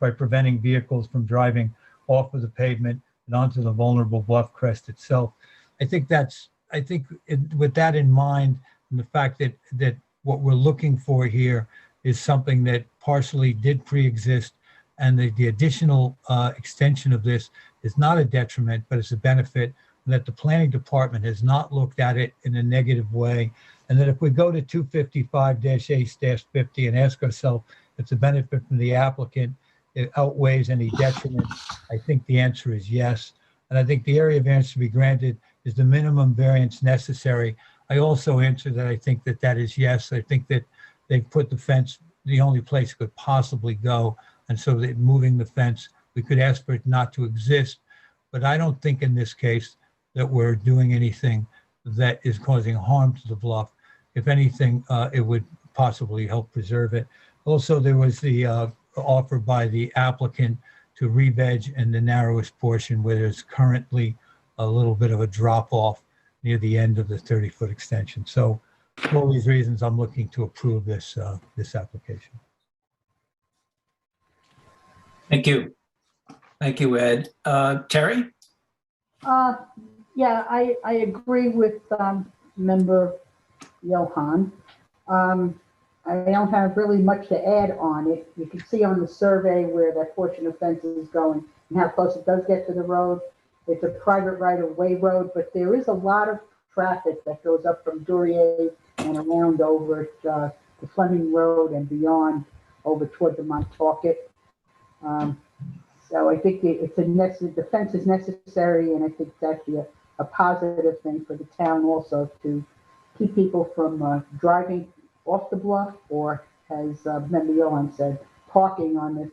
by preventing vehicles from driving off of the pavement and onto the vulnerable bluff crest itself. With that in mind, and the fact that what we're looking for here is something that partially did pre-exist, and the additional extension of this is not a detriment, but it's a benefit, and that the planning department has not looked at it in a negative way. And that if we go to 255-8-50 and ask ourselves if the benefit from the applicant it outweighs any detriment, I think the answer is yes. And I think the area variance to be granted is the minimum variance necessary. I also answer that I think that is yes. I think that they've put the fence the only place it could possibly go. And so that moving the fence, we could ask for it not to exist. But I don't think in this case that we're doing anything that is causing harm to the bluff. If anything, it would possibly help preserve it. Also, there was the offer by the applicant to re-veg in the narrowest portion where there's currently a little bit of a drop off near the end of the 30-foot extension. So for all these reasons, I'm looking to approve this application. Thank you. Thank you, Ed. Terry? Yeah, I agree with member Johan. I don't have really much to add on it. You can see on the survey where that portion of fence is going and how close it does get to the road. It's a private right-of-way road, but there is a lot of traffic that goes up from Duryea and around over the Fleming Road and beyond over toward the Montauk. So I think the fence is necessary, and I think it's actually a positive thing for the town also to keep people from driving off the bluff, or as member Johan said, trying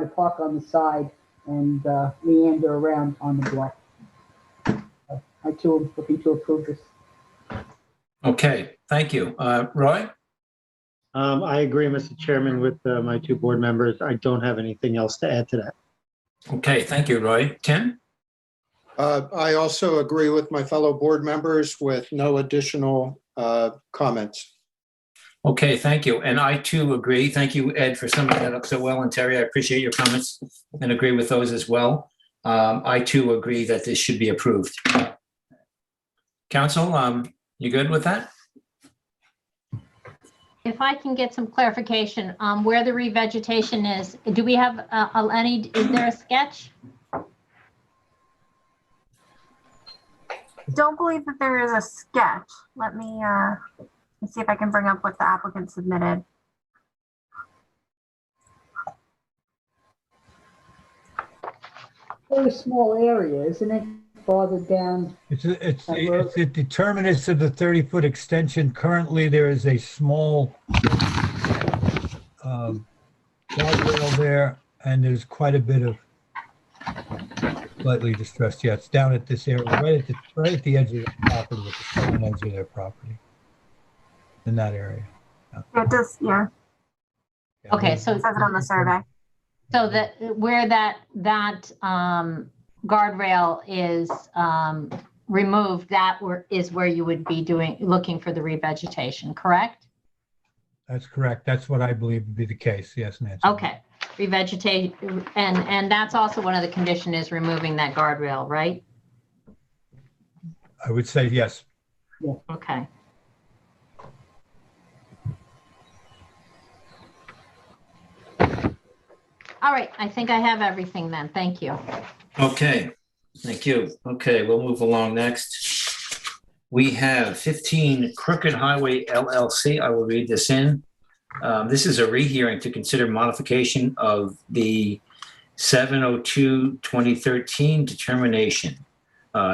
to park on the side and meander around on the bluff. I too am looking to approve this. Okay, thank you. Roy? I agree, Mr. Chairman, with my two board members. I don't have anything else to add to that. Okay, thank you, Roy. Tim? I also agree with my fellow board members with no additional comments. Okay, thank you. And I too agree. Thank you, Ed, for summing that up so well. And Terry, I appreciate your comments and agree with those as well. I too agree that this should be approved. Council, you good with that? If I can get some clarification, where the revegetation is, do we have is there a sketch? Don't believe that there is a sketch. Let me see if I can bring up what the applicant submitted. Very small area, isn't it? Farther down. It's the determinants of the 30-foot extension. Currently, there is a small guardrail there, and there's quite a bit of slightly distressed. Yeah, it's down at this area, right at the edge of the property, with the southern edge of their property. In that area. Yeah. It does, yeah. Okay, so it says it on the survey. So that where that guardrail is removed, is where you would be looking for the revegetation, correct? That's correct. That's what I believe would be the case. Yes, Nancy. Okay, revegetate, and that's also one of the condition is removing that guardrail, right? I would say yes. Yeah. Okay. All right, I think I have everything then. Thank you. Okay, thank you. Okay, we'll move along next. We have 15 Crooked Highway LLC. I will read this in. This is a rehearing to consider modification of the 7/02/2013 determination.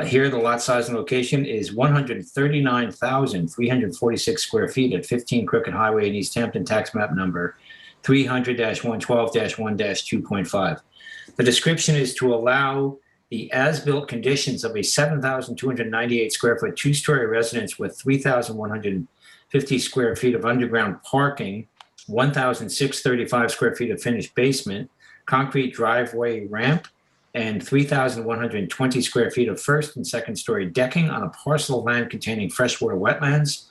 Here, the lot size and location is 139,346 square feet at 15 Crooked Highway in East Hampton, tax map number 300-112-1-2.5. The description is to allow the as-built conditions of a 7,298 square foot two-story residence with 3,150 square feet of underground parking, 1,635 square feet of finished basement, concrete driveway ramp, and 3,120 square feet of first and second story decking on a parcel of land containing freshwater wetlands,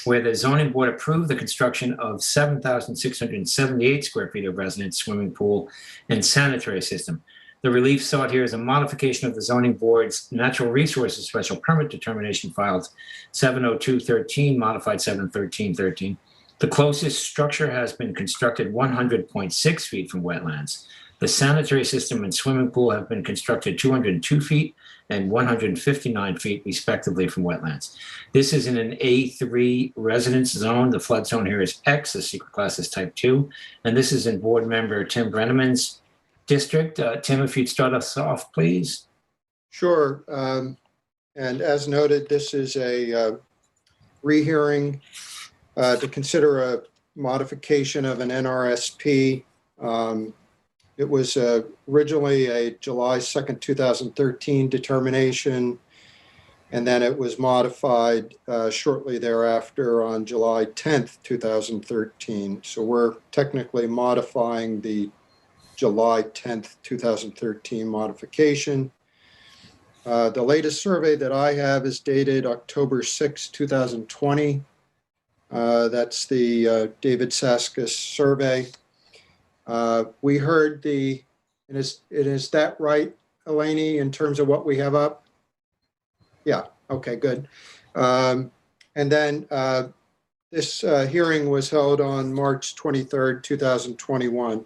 where the zoning board approved the construction of 7,678 square feet of residence, swimming pool, and sanitary system. The relief sought here is a modification of the zoning board's natural resources special permit determination filed 70213, modified 71313. The closest structure has been constructed 100.6 feet from wetlands. The sanitary system and swimming pool have been constructed 202 feet and 159 feet respectively from wetlands. This is in an A3 residence zone. The flood zone here is X, the secret class is type 2. And this is in board member Tim Brenneman's district. Tim, if you'd start us off, please. Sure. And as noted, this is a rehearing to consider a modification of an NRSP. It was originally a July 2nd, 2013 determination, and then it was modified shortly thereafter on July 10th, 2013. So we're technically modifying the July 10th, 2013 modification. The latest survey that I have is dated October 6, 2020. That's the David Saskis survey. We heard and is that right, Eleni, in terms of what we have up? Yeah, okay, good. And then this hearing was held on March 23rd, 2021.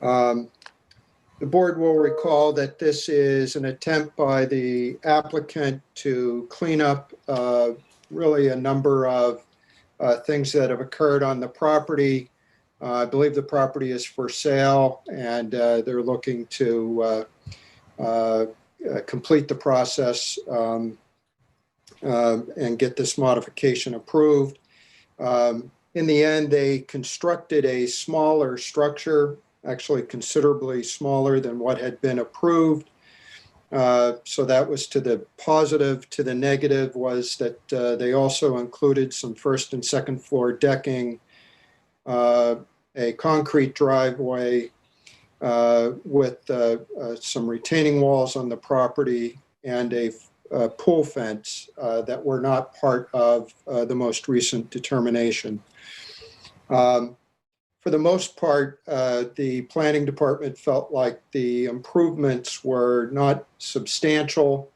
The board will recall that this is an attempt by the applicant to clean up really a number of things that have occurred on the property. I believe the property is for sale, and they're looking to complete the process and get this modification approved. In the end, they constructed a smaller structure, actually considerably smaller than what had been approved. So that was to the positive. To the negative was that they also included some first and second floor decking, a concrete driveway with some retaining walls on the property, and a pool fence that were not part of the most recent determination. For the most part, the planning department felt like the improvements were not substantial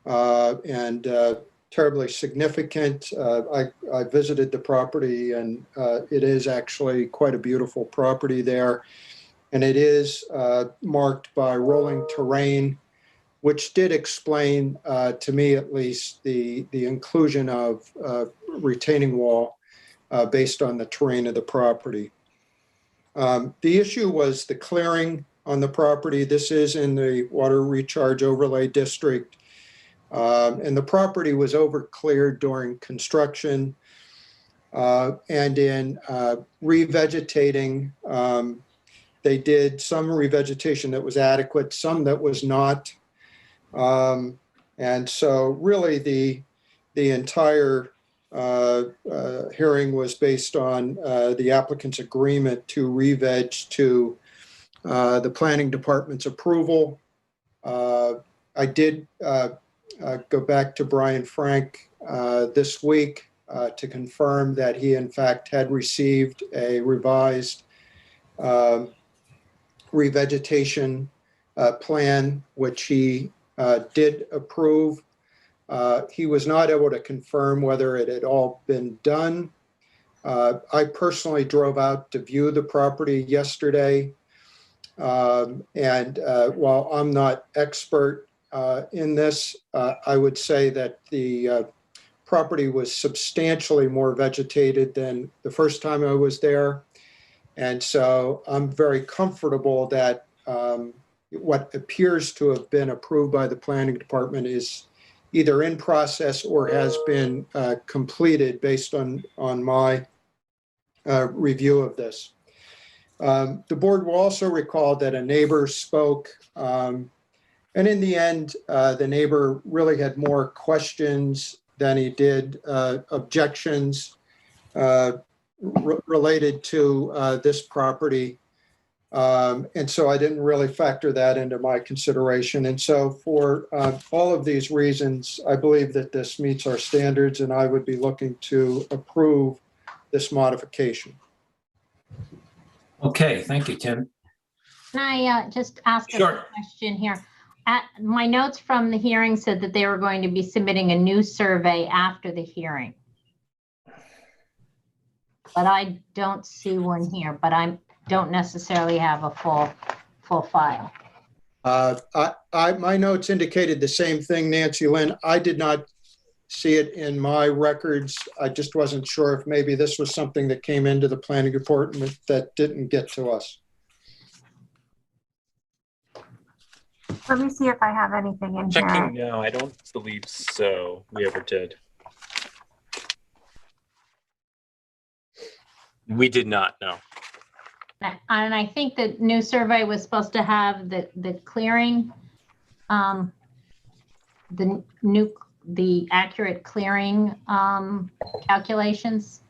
and terribly significant. I visited the property, and it is actually quite a beautiful property there. And it is marked by rolling terrain, which did explain, to me at least, the inclusion of retaining wall based on the terrain of the property. The issue was the clearing on the property. This is in the water recharge overlay district. And the property was over-cleared during construction. And in revegetating, they did some revegetation that was adequate, some that was not. And so really the entire hearing was based on the applicant's agreement to re-veg to the planning department's approval. I did go back to Brian Frank this week to confirm that he in fact had received a revised revegetation plan, which he did approve. He was not able to confirm whether it had all been done. I personally drove out to view the property yesterday. And while I'm not expert in this, I would say that the property was substantially more vegetated than the first time I was there. And so I'm very comfortable that what appears to have been approved by the planning department is either in process or has been completed based on my review of this. The board will also recall that a neighbor spoke, and in the end, the neighbor really had more questions than he did related to this property. And so I didn't really factor that into my consideration. And so for all of these reasons, I believe that this meets our standards, and I would be looking to approve this modification. Okay, thank you, Tim. Can I just ask a Sure. question here? My notes from the hearing said that they were going to be submitting a new survey after the hearing. But I don't see one here, but I don't necessarily have a full file. My notes indicated the same thing, Nancy Lynn. I did not see it in my records. I just wasn't sure if maybe this was something that came into the planning department that didn't get to us. Let me see if I have anything in here. Checking now, I don't believe so. We ever did. We did not, no. And I think the new survey was supposed to have the clearing, the accurate clearing calculations.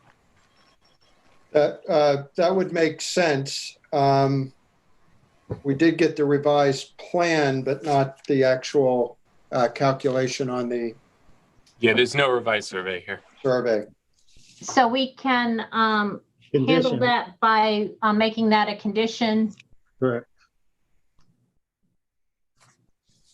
That would make sense. We did get the revised plan, but not the actual calculation on the Yeah, there's no revised survey here. survey. So we can handle Condition, that by making that a condition. correct.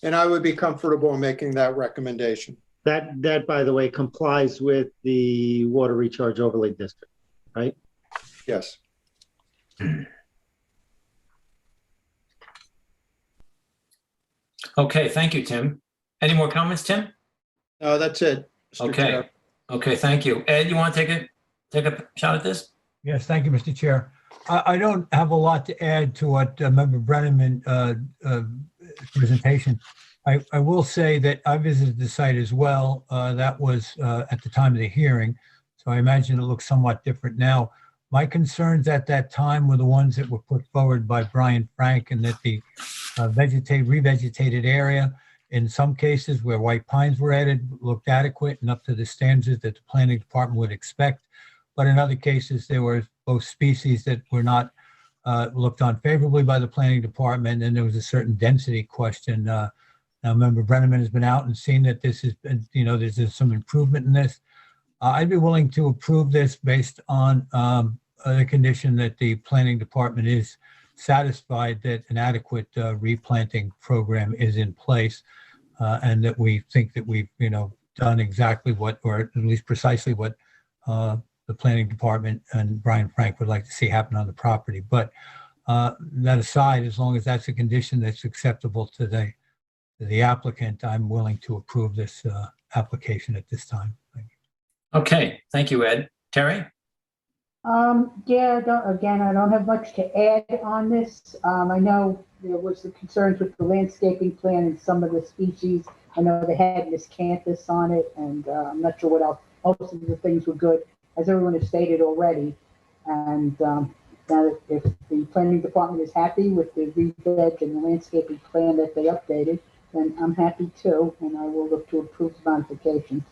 And I would be comfortable in making that recommendation. That, by the way, complies with the water recharge overlay district, right? Yes. Okay, thank you, Tim. Any more comments, Tim? That's it. Mr. Okay. Chair. Okay, thank you. Ed, you want to take a shot at this? Yes, thank you, Mr. Chair. I don't have a lot to add to what Member Brenneman presentation. I will say that I visited the site as well. That was at the time of the hearing. So I imagine it looks somewhat different now. My concerns at that time were the ones that were put forward by Brian Frank, and that the revegetated area, in some cases where white pines were added, looked adequate and up to the standards that the planning department would expect. But in other cases, there were both species that were not looked on favorably by the planning department, and there was a certain density question. Now, Member Brenneman has been out and seen that this has been, there's some improvement in this. I'd be willing to approve this based on the condition that the planning department is satisfied that an adequate replanting program is in place, and that we think that we've, done exactly what, or at least precisely what the planning department and Brian Frank would like to see happen on the property. But that aside, as long as that's a condition that's acceptable to the applicant, I'm willing to approve this application at this time. Thank you. Okay, thank you, Ed. Terry? Yeah, I don't have much to add on this. I know there was the concerns with the landscaping plan and some of the species. I know they had miscanthus on it, and I'm not sure what else. Most of the things were good, as everyone has stated already. And now if the planning department is happy with the re-veg and the landscaping plan that they updated, then I'm happy too, and I will look to approve the modifications.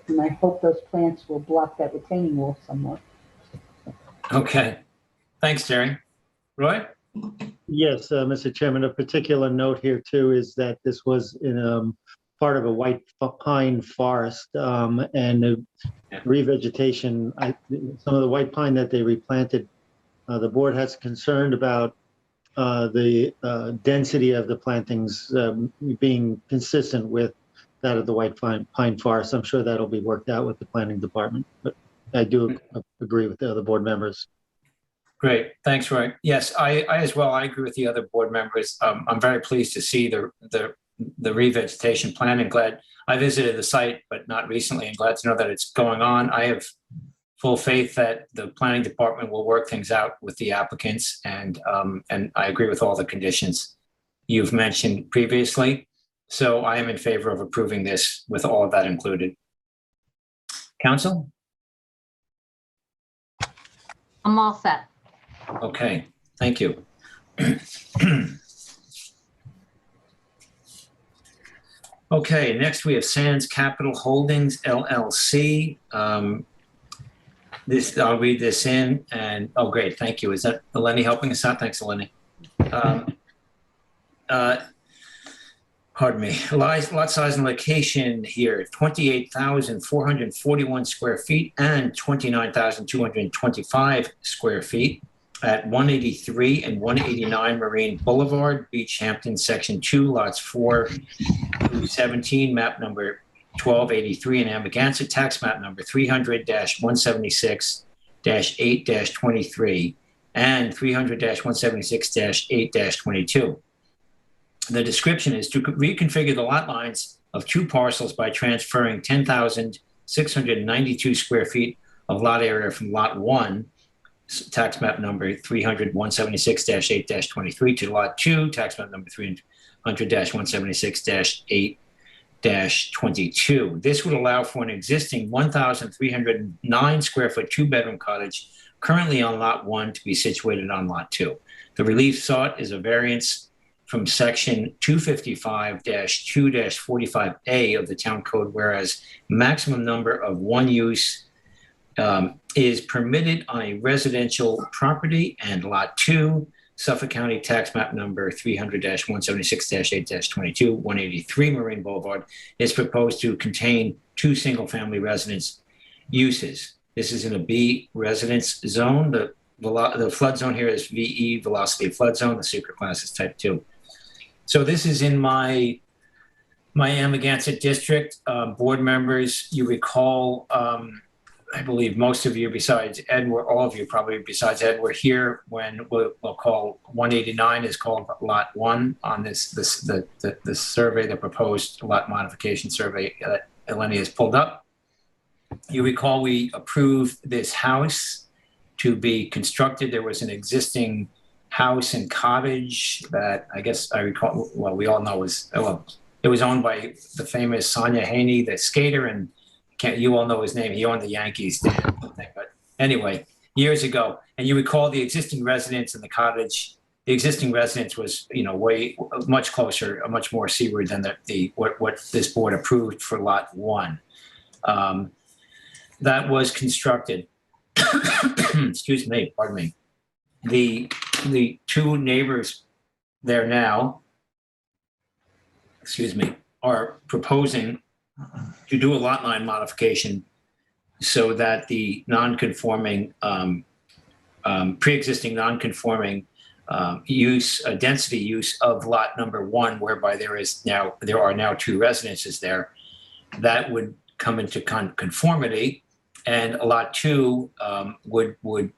And I hope those plants will block that retaining wall somewhat. Okay, thanks, Terry. Roy? Yes, Mr. Chairman, a particular note here too is that this was in part of a white pine forest, and the revegetation, some of the white pine that they replanted, the board has concerned about the density of the plantings being consistent with that of the white pine forest. I'm sure that'll be worked out with the planning department, but I do agree with the other board members. Great, thanks, Roy. Yes, I as well, I agree with the other board members. I'm very pleased to see the revegetation plan, and glad I visited the site, but not recently, and glad to know that it's going on. I have full faith that the planning department will work things out with the applicants, and I agree with all the conditions you've mentioned previously. So I am in favor of approving this with all of that included. Council? I'm all set. Okay, thank you. Okay, next we have Sands Capital Holdings LLC. I'll read this in and, oh, great, thank you. Is that Eleni helping us out? Thanks, Eleni. Pardon me. Lot size and location here, 28,441 square feet and 29,225 square feet at 183 and 189 Marine Boulevard, Beach, Hampton, Section 2, lots 4 through 17, map number 1283 in Amagansett, tax map number 300-176-8-23 and 300-176-8-22. The description is to reconfigure the lot lines of 2 parcels by transferring 10,692 square feet of lot area from lot 1, tax map number 300-176-8-23 to lot 2, tax map number 300-176-8-22. This would allow for an existing 1,309 square foot 2-bedroom cottage currently on lot 1 to be situated on lot 2. The relief sought is a variance from section 255-2-45A of the town code, whereas maximum number of one use is permitted on a residential property, and lot 2, Suffolk County tax map number 300-176-8-22, 183 Marine Boulevard, is proposed to contain 2 single-family residence uses. This is in a B residence zone. The flood zone here is VE, velocity of flood zone. The secret class is type 2. So this is in my Amagansett district. Board members, you recall, I believe most of you besides Ed, all of you probably besides Ed, were here when we'll call 189 is called lot 1 on the survey, the proposed lot modification survey that Eleni has pulled up. You recall we approved this house to be constructed. There was an existing house and cottage that I guess I recall, well, we all know it was owned by the famous Sonia Haney, the skater, and you all know his name. He owned the Yankees, but anyway, years ago. And you recall the existing residence in the cottage. The existing residence was, much closer, much more seaward than what this board approved for lot 1. That was constructed. Excuse me, pardon me. The 2 neighbors there now, are proposing to do a lot line modification so that the non-conforming, pre-existing non-conforming density use of lot number 1, whereby there are now 2 residences there, that would come into conformity. And lot 2 would with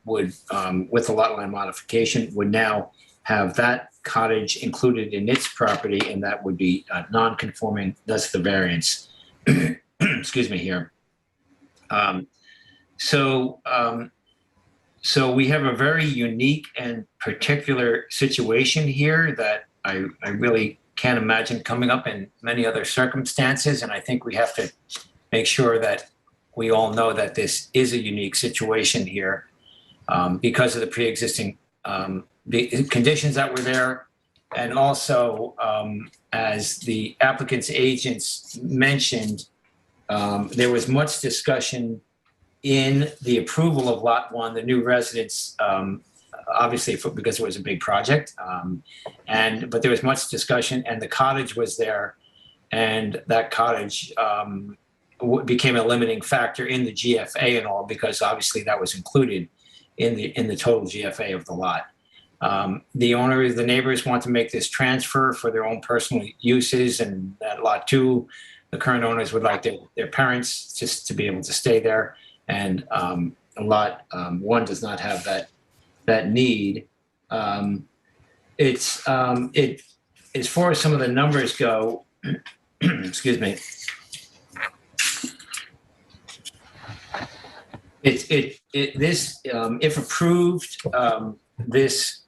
the lot line modification, would now have that cottage included in its property, and that would be non-conforming. That's the variance. Excuse me here. So we have a very unique and particular situation here that I really can't imagine coming up in many other circumstances, and I think we have to make sure that we all know that this is a unique situation here because of the pre-existing the conditions that were there. And also, as the applicant's agents mentioned, there was much discussion in the approval of lot 1, the new residence, obviously because it was a big project. But there was much discussion, and the cottage was there, and that cottage became a limiting factor in the GFA and all, because obviously that was included in the total GFA of the lot. The neighbors want to make this transfer for their own personal uses, and at lot 2, the current owners would like their parents just to be able to stay there, and lot 1 does not have that need. As far as some of the numbers go, excuse me. If approved, this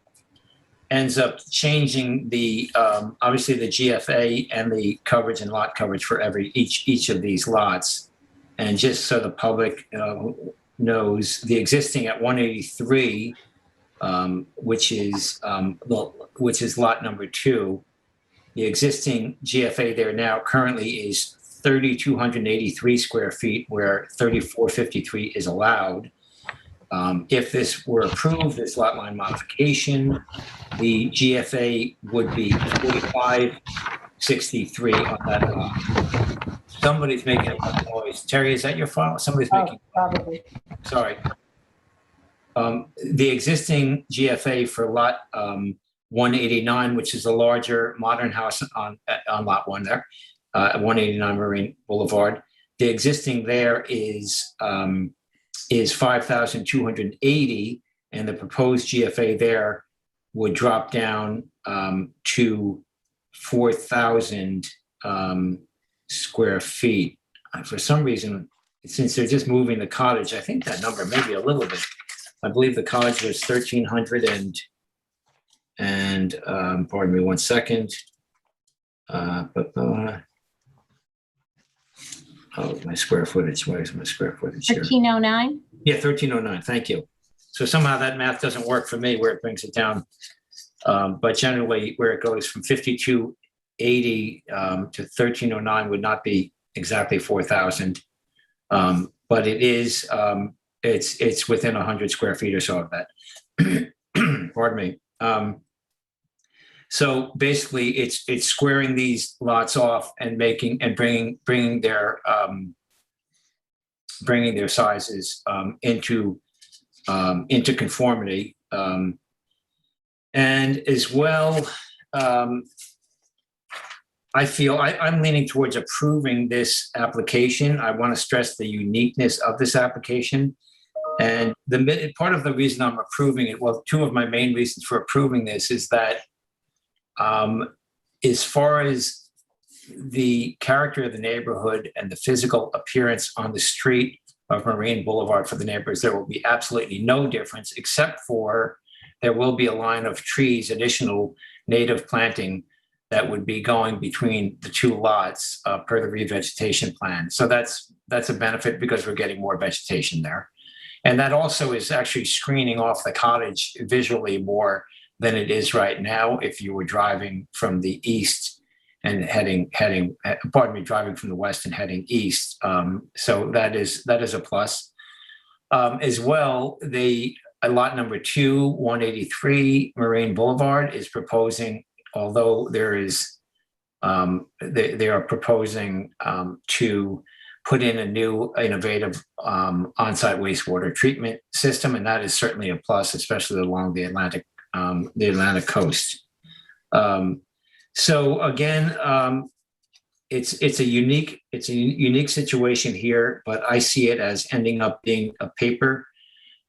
ends up changing obviously the GFA and the coverage and lot coverage for each of these lots. And just so the public knows, the existing at 183, which is lot number 2, the existing GFA there now currently is 3,283 square feet, where 3,453 is allowed. If this were approved, this lot line modification, the GFA would be 4563 on that lot. Somebody's making a lot of noise. Terry, is that your file? Somebody's Oh, making, probably. sorry. The existing GFA for lot 189, which is a larger modern house on lot 1 there, 189 Marine Boulevard. The existing there is 5,280, and the proposed GFA there would drop down to 4,000 square feet. For some reason, since they're just moving the cottage, I think that number may be a little bit. I believe the cottage was 1,300 and pardon me 1 second. Oh, my square footage. Where's my square footage here? 1309? Yeah, 1309. Thank you. So somehow that math doesn't work for me where it brings it down. But generally, where it goes from 5,280 to 1309 would not be exactly 4,000. But it is, it's within 100 square feet or so of that. Pardon me. So basically, it's squaring these lots off and bringing their sizes into conformity, and as well, I feel I'm leaning towards approving this application. I want to stress the uniqueness of this application. And part of the reason I'm approving it, well, two of my main reasons for approving this is that as far as the character of the neighborhood and the physical appearance on the street of Marine Boulevard for the neighbors, there will be absolutely no difference, except for there will be a line of trees, additional native planting that would be going between the two lots per the revegetation plan. So that's a benefit because we're getting more vegetation there. And that also is actually screening off the cottage visually more than it is right now if you were driving from the east and driving from the west and heading east. So that is a plus. As well, lot number 2, 183 Marine Boulevard is proposing, although there is, they are proposing to put in a new innovative on-site wastewater treatment system, and that is certainly a plus, especially along the Atlantic coast. So again, it's a unique situation here, but I see it as ending up being a paper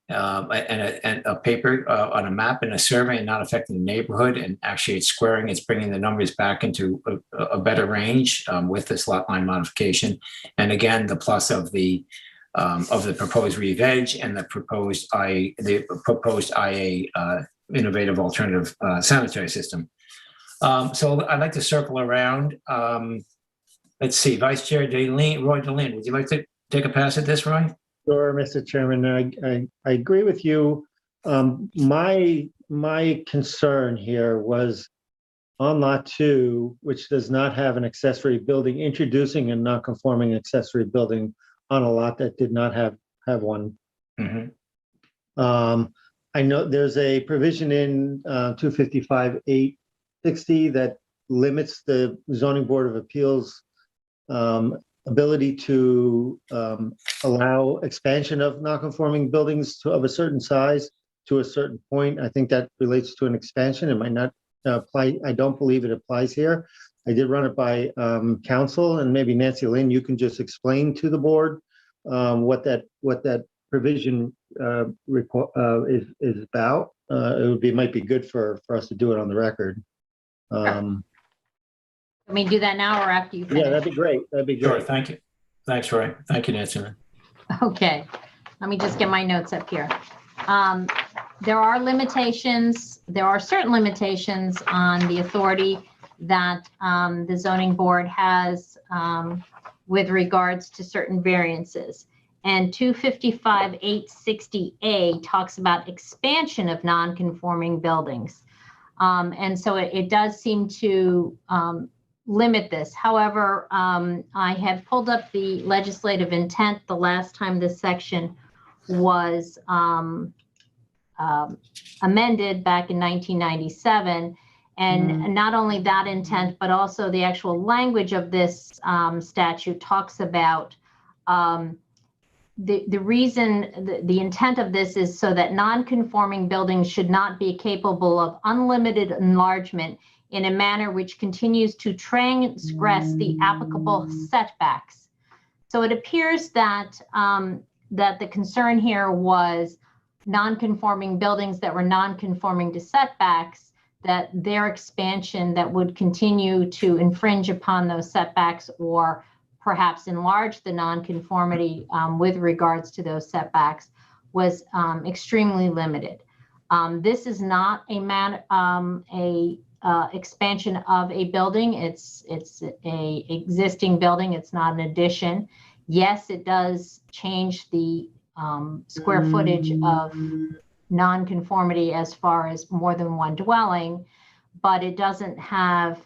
and a paper on a map and a survey, and not affecting the neighborhood. And actually, it's squaring. It's bringing the numbers back into a better range with this lot line modification. And again, the plus of the proposed re-veg and the proposed IA innovative alternative sanitary system. So I'd like to circle around. Let's see, Vice Chair Roy Deline, would you like to take a pass at this, Roy? Sure, Mr. Chairman. I agree with you. My concern here was on lot 2, which does not have an accessory building, introducing a non-conforming accessory building on a lot that did not have one. Mm-hmm. I know there's a provision in 255-860 that limits the Zoning Board of Appeals ability to allow expansion of non-conforming buildings of a certain size to a certain point. I think that relates to an expansion. It might not apply. I don't believe it applies here. I did run it by council, and maybe Nancy Lynn, you can just explain to the board what that provision is about. It might be good for us to do it on the record. Can we do that now or after you finish? Yeah, that'd be great. That'd be Sure, great. thank you. Thanks, Roy. Thank you, Nancy. Okay, let me just get my notes up here. There are limitations. There are certain limitations on the authority that the zoning board has with regards to certain variances. And 255-860A talks about expansion of non-conforming buildings. And so it does seem to limit this. However, I had pulled up the legislative intent the last time this section was amended back in 1997. And not only that intent, but also the actual language of this statute talks about the reason, the intent of this is so that non-conforming buildings should not be capable of unlimited enlargement in a manner which continues to transgress the applicable setbacks. So it appears that that the concern here was non-conforming buildings that were non-conforming to setbacks, that their expansion that would continue to infringe upon those setbacks or perhaps enlarge the nonconformity with regards to those setbacks was extremely limited. This is not a expansion of a building. It's a existing building. It's not an addition. Yes, it does change the square footage of nonconformity as far as more than one dwelling, but it doesn't have,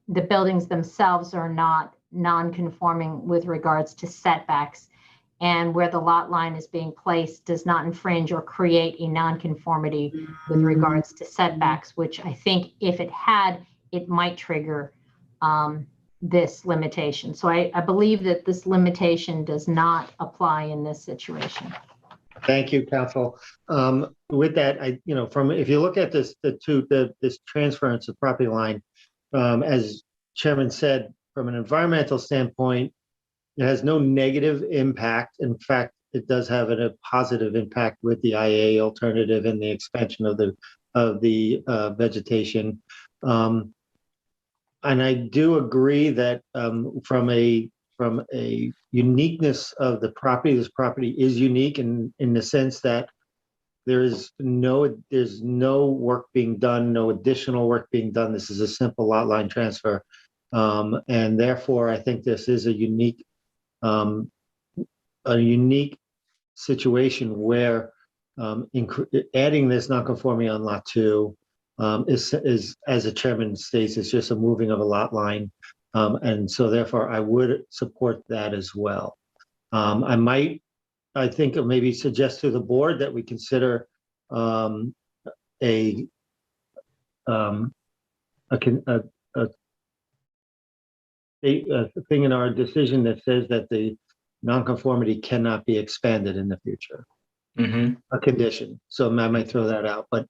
the buildings themselves are not non-conforming with regards to setbacks, and where the lot line is being placed does not infringe or create a non-conformity with regards to setbacks, which I think if it had, it might trigger this limitation. So I believe that this limitation does not apply in this situation. Thank you, counsel. With that, if you look at this transference of property line, as Chairman said, from an environmental standpoint, it has no negative impact. In fact, it does have a positive impact with the IA alternative and the expansion of the vegetation. And I do agree that from a uniqueness of the property, this property is unique in the sense that there's no work being done, no additional work being done. This is a simple lot line transfer. And therefore, I think this is a unique situation where adding this nonconformity on lot 2 is, as the chairman states, it's just a moving of a lot line. And so therefore, I would support that as well. I think maybe suggest to the board that we consider a thing in our decision that says that the nonconformity cannot be expanded in the future. A condition. So I might throw that out, but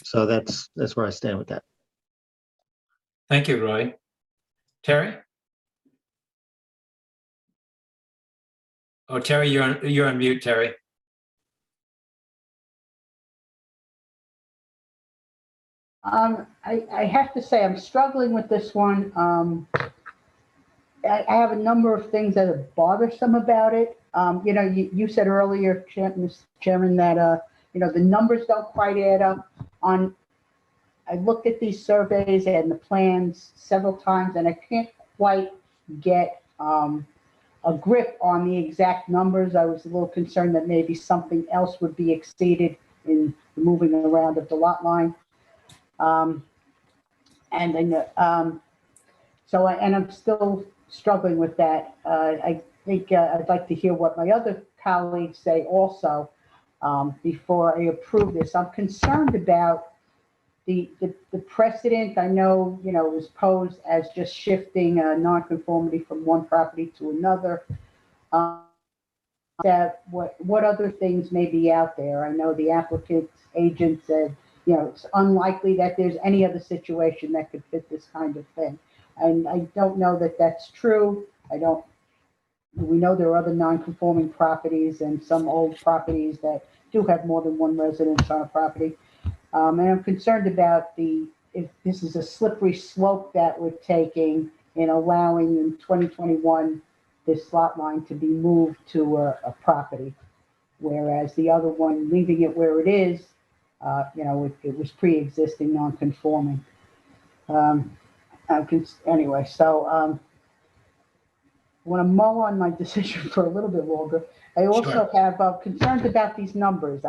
so that's where I stand with that. Thank you, Roy. Terry? Oh, Terry, you're on mute, Terry. I have to say I'm struggling with this one. I have a number of things that are bothersome about it. You said earlier, Mr. Chairman, that the numbers don't quite add up. I looked at these surveys and the plans several times, and I can't quite get a grip on the exact numbers. I was a little concerned that maybe something else would be exceeded in the moving around of the lot line. And I'm still struggling with that. I think I'd like to hear what my other colleagues say also before I approve this. I'm concerned about the precedent. I know, it was posed as just shifting a nonconformity from one property to another. That what other things may be out there? I know the applicant's agent said, it's unlikely that there's any other situation that could fit this kind of thing. And I don't know that that's true. We know there are other non-conforming properties and some old properties that do have more than one residence on a property. And I'm concerned about if this is a slippery slope that we're taking in allowing in 2021 this lot line to be moved to a property, whereas the other one, leaving it where it is, it was pre-existing non-conforming. Anyway, so I want to mull on my decision for a little bit longer. I also have concerns about these numbers.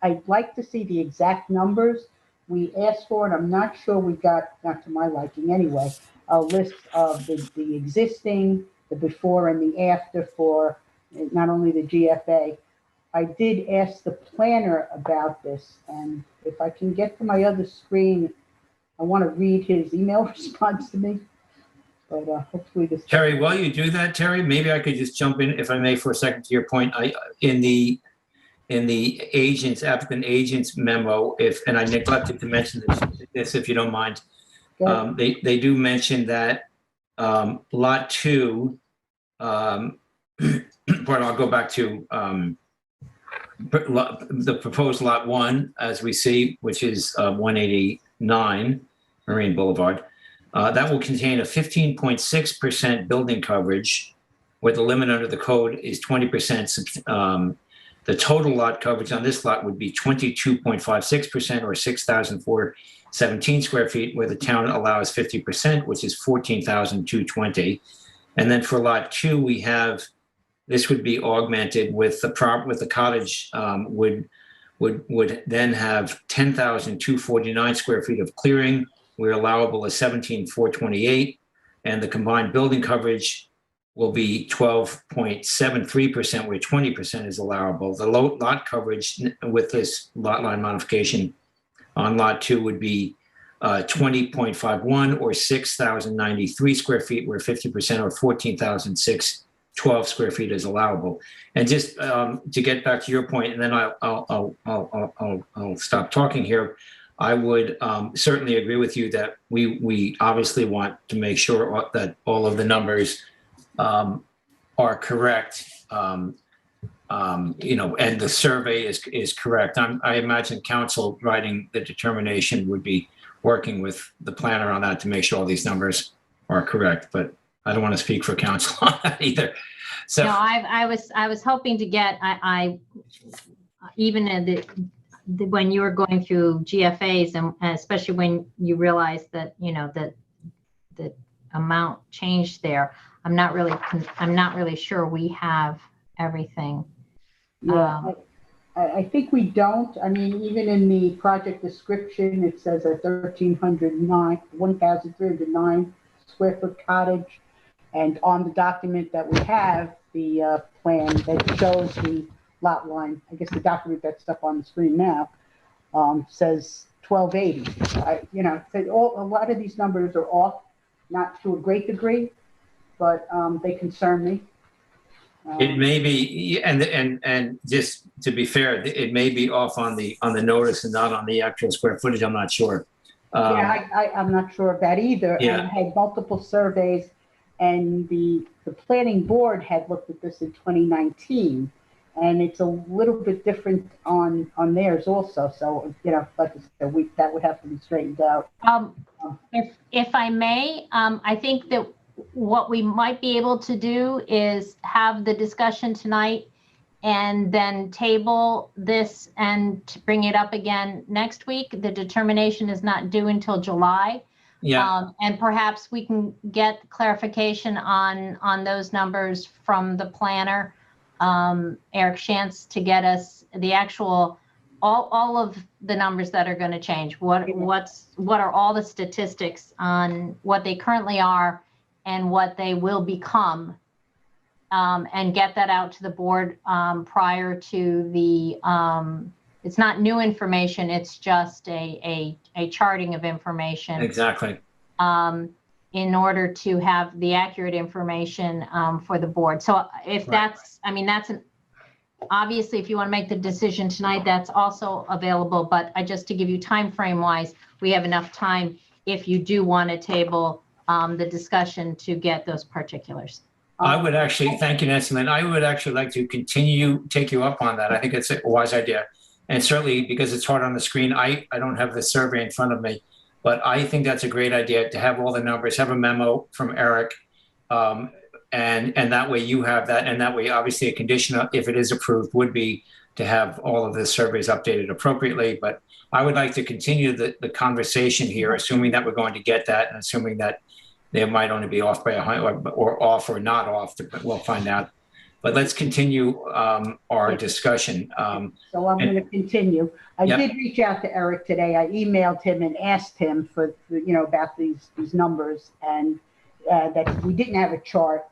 I'd like to see the exact numbers we asked for, and I'm not sure we got, not to my liking anyway, a list of the existing, the before and the after for not only the GFA. I did ask the planner about this, and if I can get to my other screen, I want to read his email response to me. But hopefully this. Terry, while you do that, Terry, maybe I could just jump in, if I may, for a second to your point. In the applicant agent's memo, and I neglected to mention this if you don't mind, they do mention that lot 2, pardon, I'll go back to the proposed lot 1, as we see, which is 189 Marine Boulevard. That will contain a 15.6% building coverage, where the limit under the code is 20%. The total lot coverage on this lot would be 22.56%, or 6,417 square feet, where the town allows 50%, which is 14,220. And then for lot 2, we have, this would be augmented with the cottage would then have 10,249 square feet of clearing, where allowable is 17,428, and the combined building coverage will be 12.73%, where 20% is allowable. The lot coverage with this lot line modification on lot 2 would be 20.51, or 6,093 square feet, where 50%, or 14,612 square feet is allowable. And just to get back to your point, and then I'll stop talking here. I would certainly agree with you that we obviously want to make sure that all of the numbers are correct, and the survey is correct. I imagine council writing the determination would be working with the planner on that to make sure all these numbers are correct, but I don't want to speak for council on that either. So No, I was hoping to get, even in when you were going through GFAs, and especially when you realized that, that the amount changed there, I'm not really sure we have everything. Yeah, I think we don't. I mean, even in the project description, it says a 1,309 square foot cottage. And on the document that we have, the plan that shows the lot line, I guess the document that's up on the screen now, says 1,280. A lot of these numbers are off, not to a great degree, but they concern me. it may be, and just to be fair, it may be off on the notice and not on the actual square footage. I'm not sure. I'm not sure of that either. Yeah. And I had multiple surveys, and the planning board had looked at this in 2019, and it's a little bit different on theirs also. So, like I said, that would have to be straightened out. If I may, I think that what we might be able to do is have the discussion tonight and then table this and to bring it up again next week. The determination is not due until July. Yeah. And perhaps we can get clarification on those numbers from the planner, Eric Shantz, to get us the actual, all of the numbers that are going to change. What are all the statistics on what they currently are and what they will become, and get that out to the board prior to the, it's not new information, it's just a charting of information. Exactly. In order to have the accurate information for the board. So if that's, obviously, if you want to make the decision tonight, that's also available, but just to give you time frame wise, we have enough time if you do want to table the discussion to get those particulars. I would actually, thank you, Nancy Lynn. I would actually like to take you up on that. I think it's a wise idea. And certainly because it's hard on the screen, I don't have the survey in front of me, but I think that's a great idea to have all the numbers, have a memo from Eric. And that way you have that. And that way, obviously a condition, if it is approved, would be to have all of the surveys updated appropriately. But I would like to continue the conversation here, assuming that we're going to get that and assuming that they might only be off by or off or not off. We'll find out. But let's continue our discussion. So I'm going to continue. I did reach out to Eric today. I emailed him and asked him for about these numbers, and that we didn't have a chart.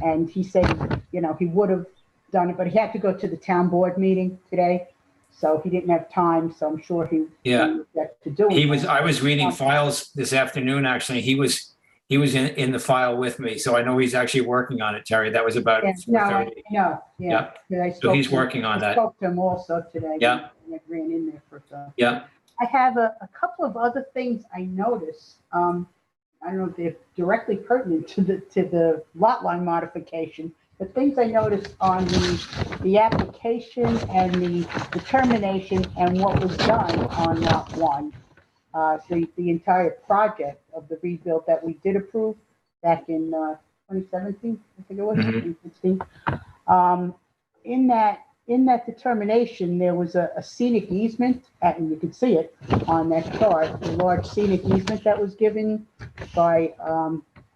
And he said, he would have done it, but he had to go to the town board meeting today, so he didn't have time, so I'm sure he Yeah. will get to do it. I was reading files this afternoon, actually. He was in the file with me, so I know he's actually working on it, Terry. That was about Yeah, no, 4:30. yeah. Yeah, I So he's spoke to him. working on I that. spoke to him also today. Yeah. I ran in there for some. Yeah. I have a couple of other things I noticed. I don't know if they're directly pertinent to the lot line modification, but things I noticed on the application and the determination and what was done on lot one. The entire project of the rebuild that we did approve back in 2017, I think it was, 2016. In that determination, there was a scenic easement, and you can see it on that chart, a large scenic easement that was given by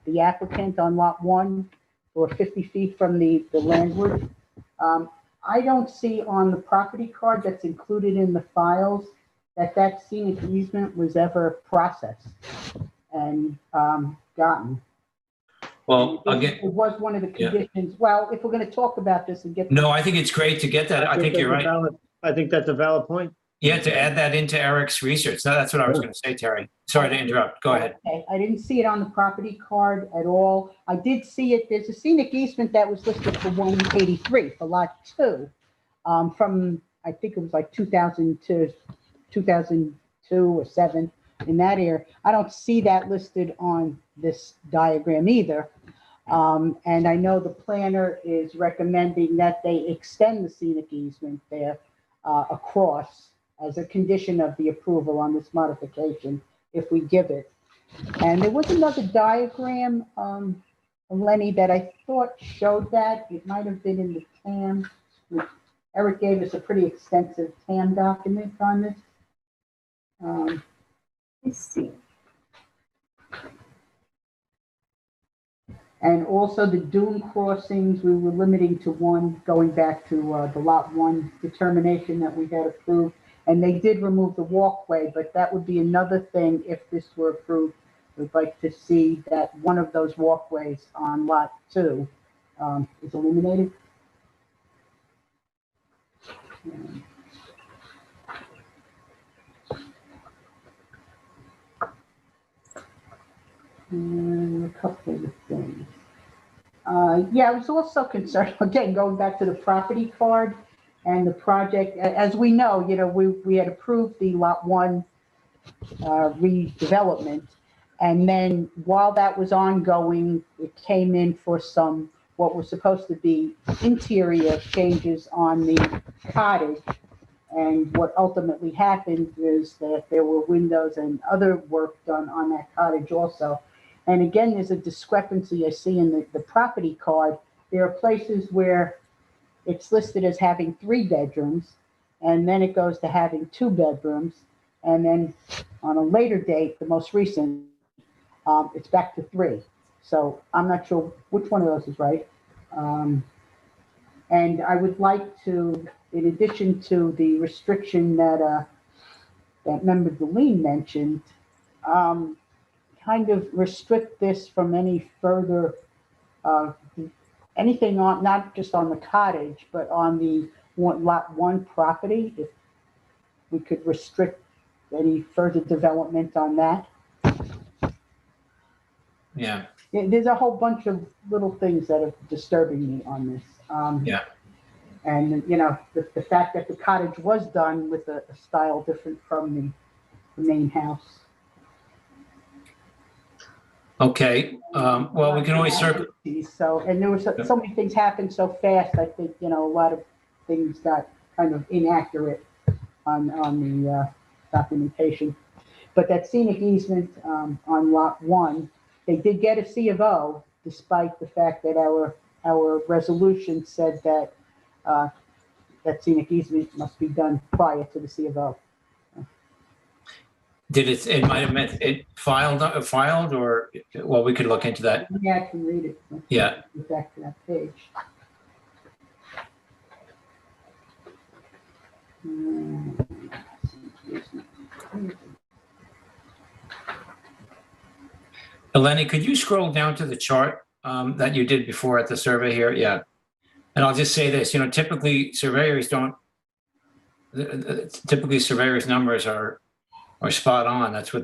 the applicant on lot one, or 50 feet from the landward. I don't see on the property card that's included in the files that scenic easement was ever processed and gotten. Well, It was one of the conditions. Well, if we're going to talk about this and get. No, I think it's great to get that. I think you're right. I think that's a valid point. Yeah, to add that into Eric's research. No, that's what I was going to say, Terry. Sorry to interrupt. Go ahead. Okay, I didn't see it on the property card at all. I did see it. There's a scenic easement that was listed for 183 for lot 2, from, I think it was like 2002 or 7 in that area. I don't see that listed on this diagram either. And I know the planner is recommending that they extend the scenic easement there across as a condition of the approval on this modification, if we give it. And there was another diagram, Lenny, that I thought showed that. It might have been in the TAM. Eric gave us a pretty extensive TAM document on this. Let's see. And also the dune crossings, we were limiting to one, going back to the lot one determination that we had approved. And they did remove the walkway, but that would be another thing if this were approved. We'd like to see that one of those walkways on lot 2 is eliminated. And a couple of things. Yeah, I was also concerned, again, going back to the property card and the project. As we know, we had approved the lot 1 redevelopment. And then while that was ongoing, it came in for some, what was supposed to be interior changes on the cottage. And what ultimately happened is that there were windows and other work done on that cottage also. And again, there's a discrepancy I see in the property card. There are places where it's listed as having 3 bedrooms, and then it goes to having 2 bedrooms. And then on a later date, the most recent, it's back to 3. So I'm not sure which one of those is right. And I would like to, in addition to the restriction that member Deline mentioned, kind of restrict this from any further, anything on, not just on the cottage, but on the lot 1 property, if we could restrict any further development on that. Yeah. There's a whole bunch of little things that are disturbing me on this. Yeah. And, the fact that the cottage was done with a style different from the main house. Okay. Well, we can always circle. So, and there was so many things happened so fast. I think, a lot of things got kind of inaccurate on the documentation. But that scenic easement on lot 1, they did get a C of O, despite the fact that our resolution said that that scenic easement must be done prior to the C of O. Did it might have meant it filed or, well, we could look into that. Yeah, I can read it. Yeah. Get back to that page. Eleni, could you scroll down to the chart that you did before at the survey here? Yeah. And I'll just say this, typically surveyors don't, typically surveyors' numbers are spot on. That's why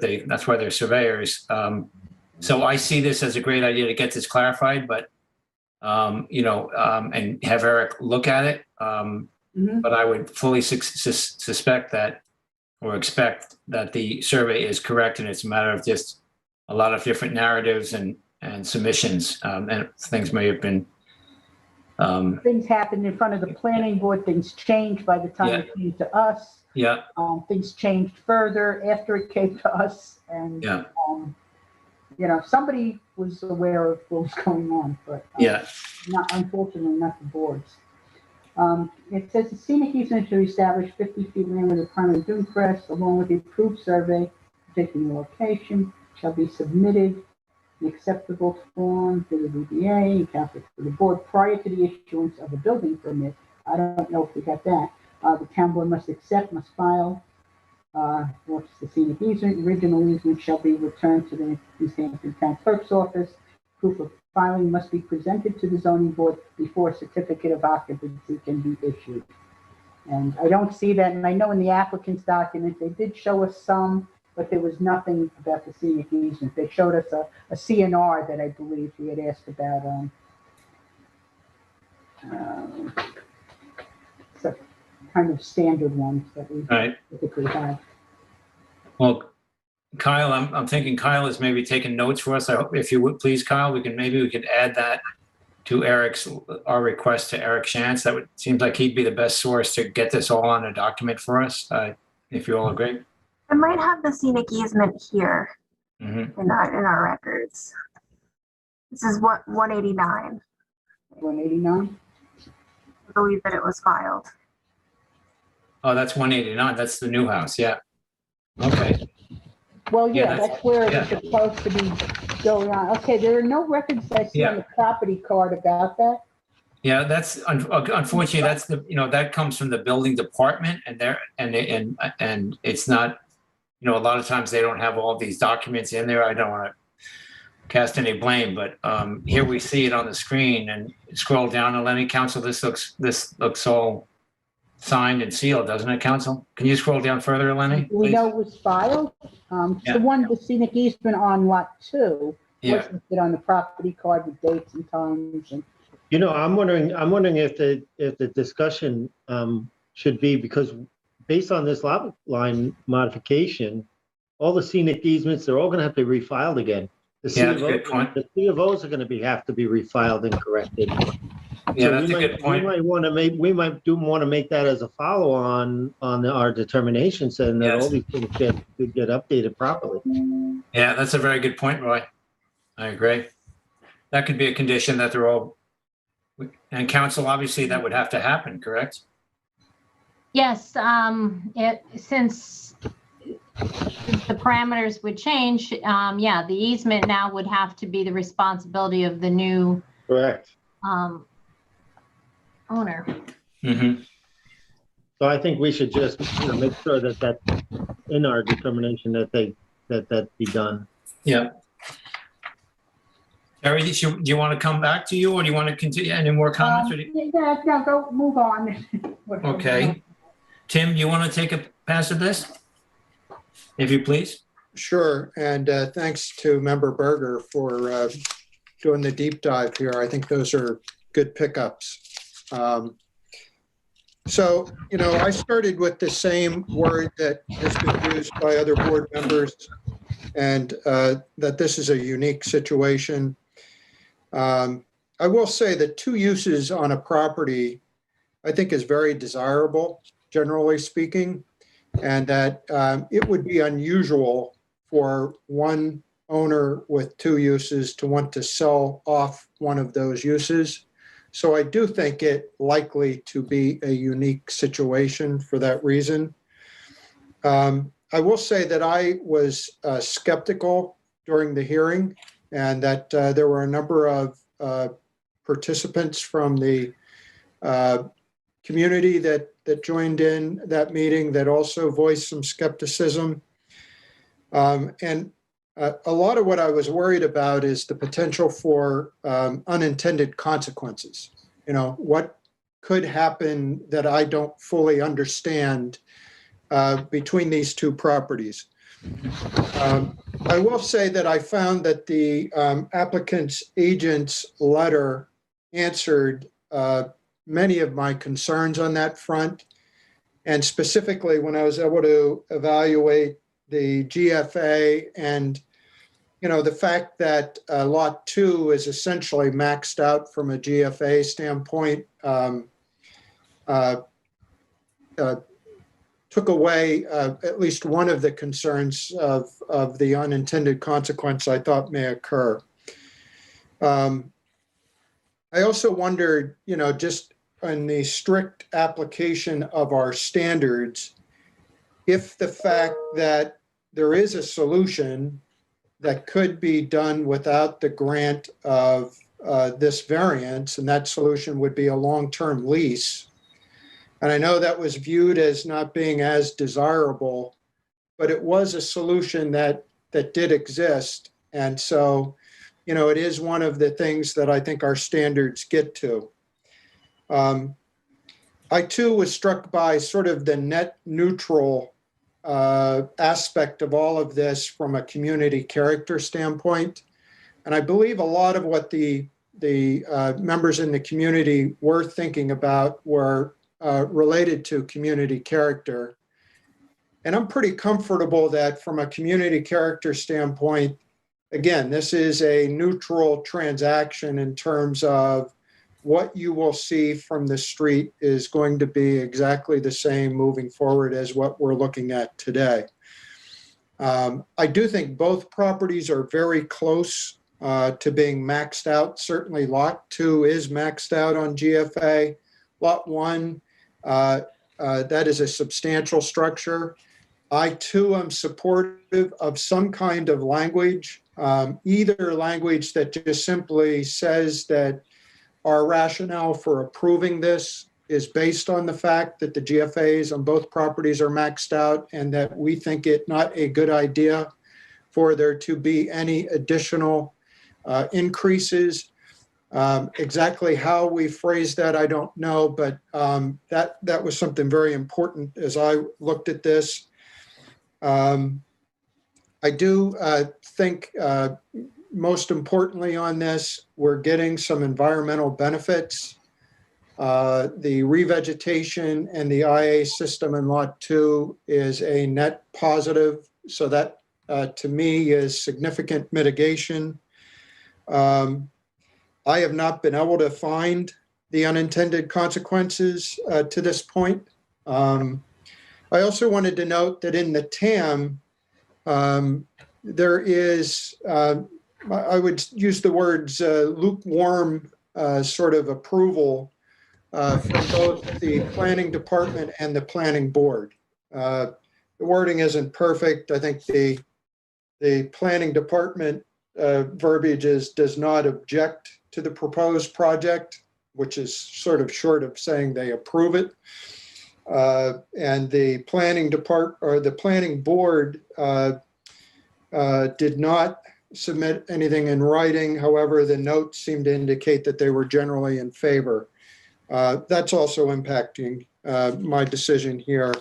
they're surveyors. So I see this as a great idea to get this clarified, but, and have Eric look at it. But I would fully suspect that, or expect that the survey is correct, and it's a matter of just a lot of different narratives and submissions, and things may have been. Things happened in front of the planning board, things changed by the time Yeah. it came to us. Yeah, Things changed further after it came to us, and, yeah, somebody was aware of what was going on, but yeah. unfortunately, not the boards. It says the scenic easement to establish 50 feet land with a primary dune crest, along with the approved survey depicting the location, shall be submitted in acceptable form to the ZBA and counted for the board prior to the issuance of a building permit. I don't know if we got that. The town board must file, what's the scenic easement, original easement shall be returned to the East Hampton Town Clerk's office. Proof of filing must be presented to the zoning board before a certificate of occupancy can be issued. And I don't see that, and I know in the applicant's document, they did show us some, but there was nothing about the scenic easement. They showed us a CNR that I believe we had asked about, so kind of standard ones that we Right. typically have. Well, Kyle, I'm thinking Kyle is maybe taking notes for us. I hope, if you would please, Kyle, we could add that to our request to Eric Shantz. That seems like he'd be the best source to get this all on a document for us, if you all agree. I might have the scenic easement here Mm-hmm. in our records. This is what 189. 189? I believe that it was filed. Oh, that's 189. That's the new house. Yeah. Okay. Well, Yeah, yeah, that's where yeah. it's supposed to be going on. Okay, there are no records I see on the property card about that. Yeah, that's unfortunately that's that comes from the building department, and it's not, a lot of times they don't have all these documents in there. I don't want to cast any blame, but here we see it on the screen, and scroll down to Lenny, council. This looks all signed and sealed, doesn't it, council? Can you scroll down further, Lenny? We please? know it was filed. Yeah. The one, the scenic easement on lot 2 Yeah. was listed on the property card with dates and times and. I'm wondering if the discussion should be, because based on this lot line modification, all the scenic easements, they're all gonna have to be refiled again. The Yeah, that's a good point. The C of Os are gonna have to be refiled and corrected. Yeah, So that's a good point. We might want to make that as a follow-on on our determinations, and that Yes. all these things get updated properly. Yeah, that's a very good point, Roy. I agree. That could be a condition that they're all, and council, obviously that would have to happen, correct? Yes, since the parameters would change, the easement now would have to be the responsibility of the new Correct. owner. Mm-hmm. So I think we should just make sure that in our determination that be done. Yeah. Terry, do you want to come back to you, or do you want to continue? Any more comments? Yeah, go move on. Okay. Tim, you want to take a pass at this? If you please. Sure, and thanks to Member Berger for doing the deep dive here. I think those are good pickups. So, I started with the same word that has been used by other board members, and that this is a unique situation. I will say that 2 uses on a property, I think, is very desirable, generally speaking, and that it would be unusual for one owner with 2 uses to want to sell off one of those uses. So I do think it likely to be a unique situation for that reason. I will say that I was skeptical during the hearing, and that there were a number of participants from the community that joined in that meeting that also voiced some skepticism. And a lot of what I was worried about is the potential for unintended consequences. What could happen that I don't fully understand between these two properties. I will say that I found that the applicant's agent's letter answered many of my concerns on that front. And specifically, when I was able to evaluate the GFA and, you know, the fact that Lot 2 is essentially maxed out from a GFA standpoint, took away at least one of the concerns of the unintended consequence I thought may occur. I also wondered, you know, just in the strict application of our standards, if the fact that there is a solution that could be done without the grant of this variance, and that solution would be a long-term lease. And I know that was viewed as not being as desirable, but it was a solution that did exist. And so, you know, it is one of the things that I think our standards get to. I too was struck by sort of the net neutral aspect of all of this from a community character standpoint. And I believe a lot of what the members in the community were thinking about were related to community character. And I'm pretty comfortable that from a community character standpoint, again, this is a neutral transaction in terms of what you will see from the street is going to be exactly the same moving forward as what we're looking at today. I do think both properties are very close to being maxed out. Certainly Lot 2 is maxed out on GFA. Lot 1, that is a substantial structure. I too am supportive of some kind of language, either language that just simply says that our rationale for approving this is based on the fact that the GFAs on both properties are maxed out and that we think it not a good idea for there to be any additional increases. Exactly how we phrase that, I don't know, but that was something very important as I looked at this. I do think most importantly on this, we're getting some environmental benefits. The revegetation and the IA system in Lot 2 is a net positive. So that to me is significant mitigation. I have not been able to find the unintended consequences to this point. I also wanted to note that in the TAM, there is, I would use the words lukewarm sort of approval from both the planning department and the planning board. The wording isn't perfect. I think the planning department verbiage does not object to the proposed project, which is sort of short of saying they approve it. And the planning department or the planning board did not submit anything in writing. However, the notes seem to indicate that they were generally in favor. That's also impacting my decision here.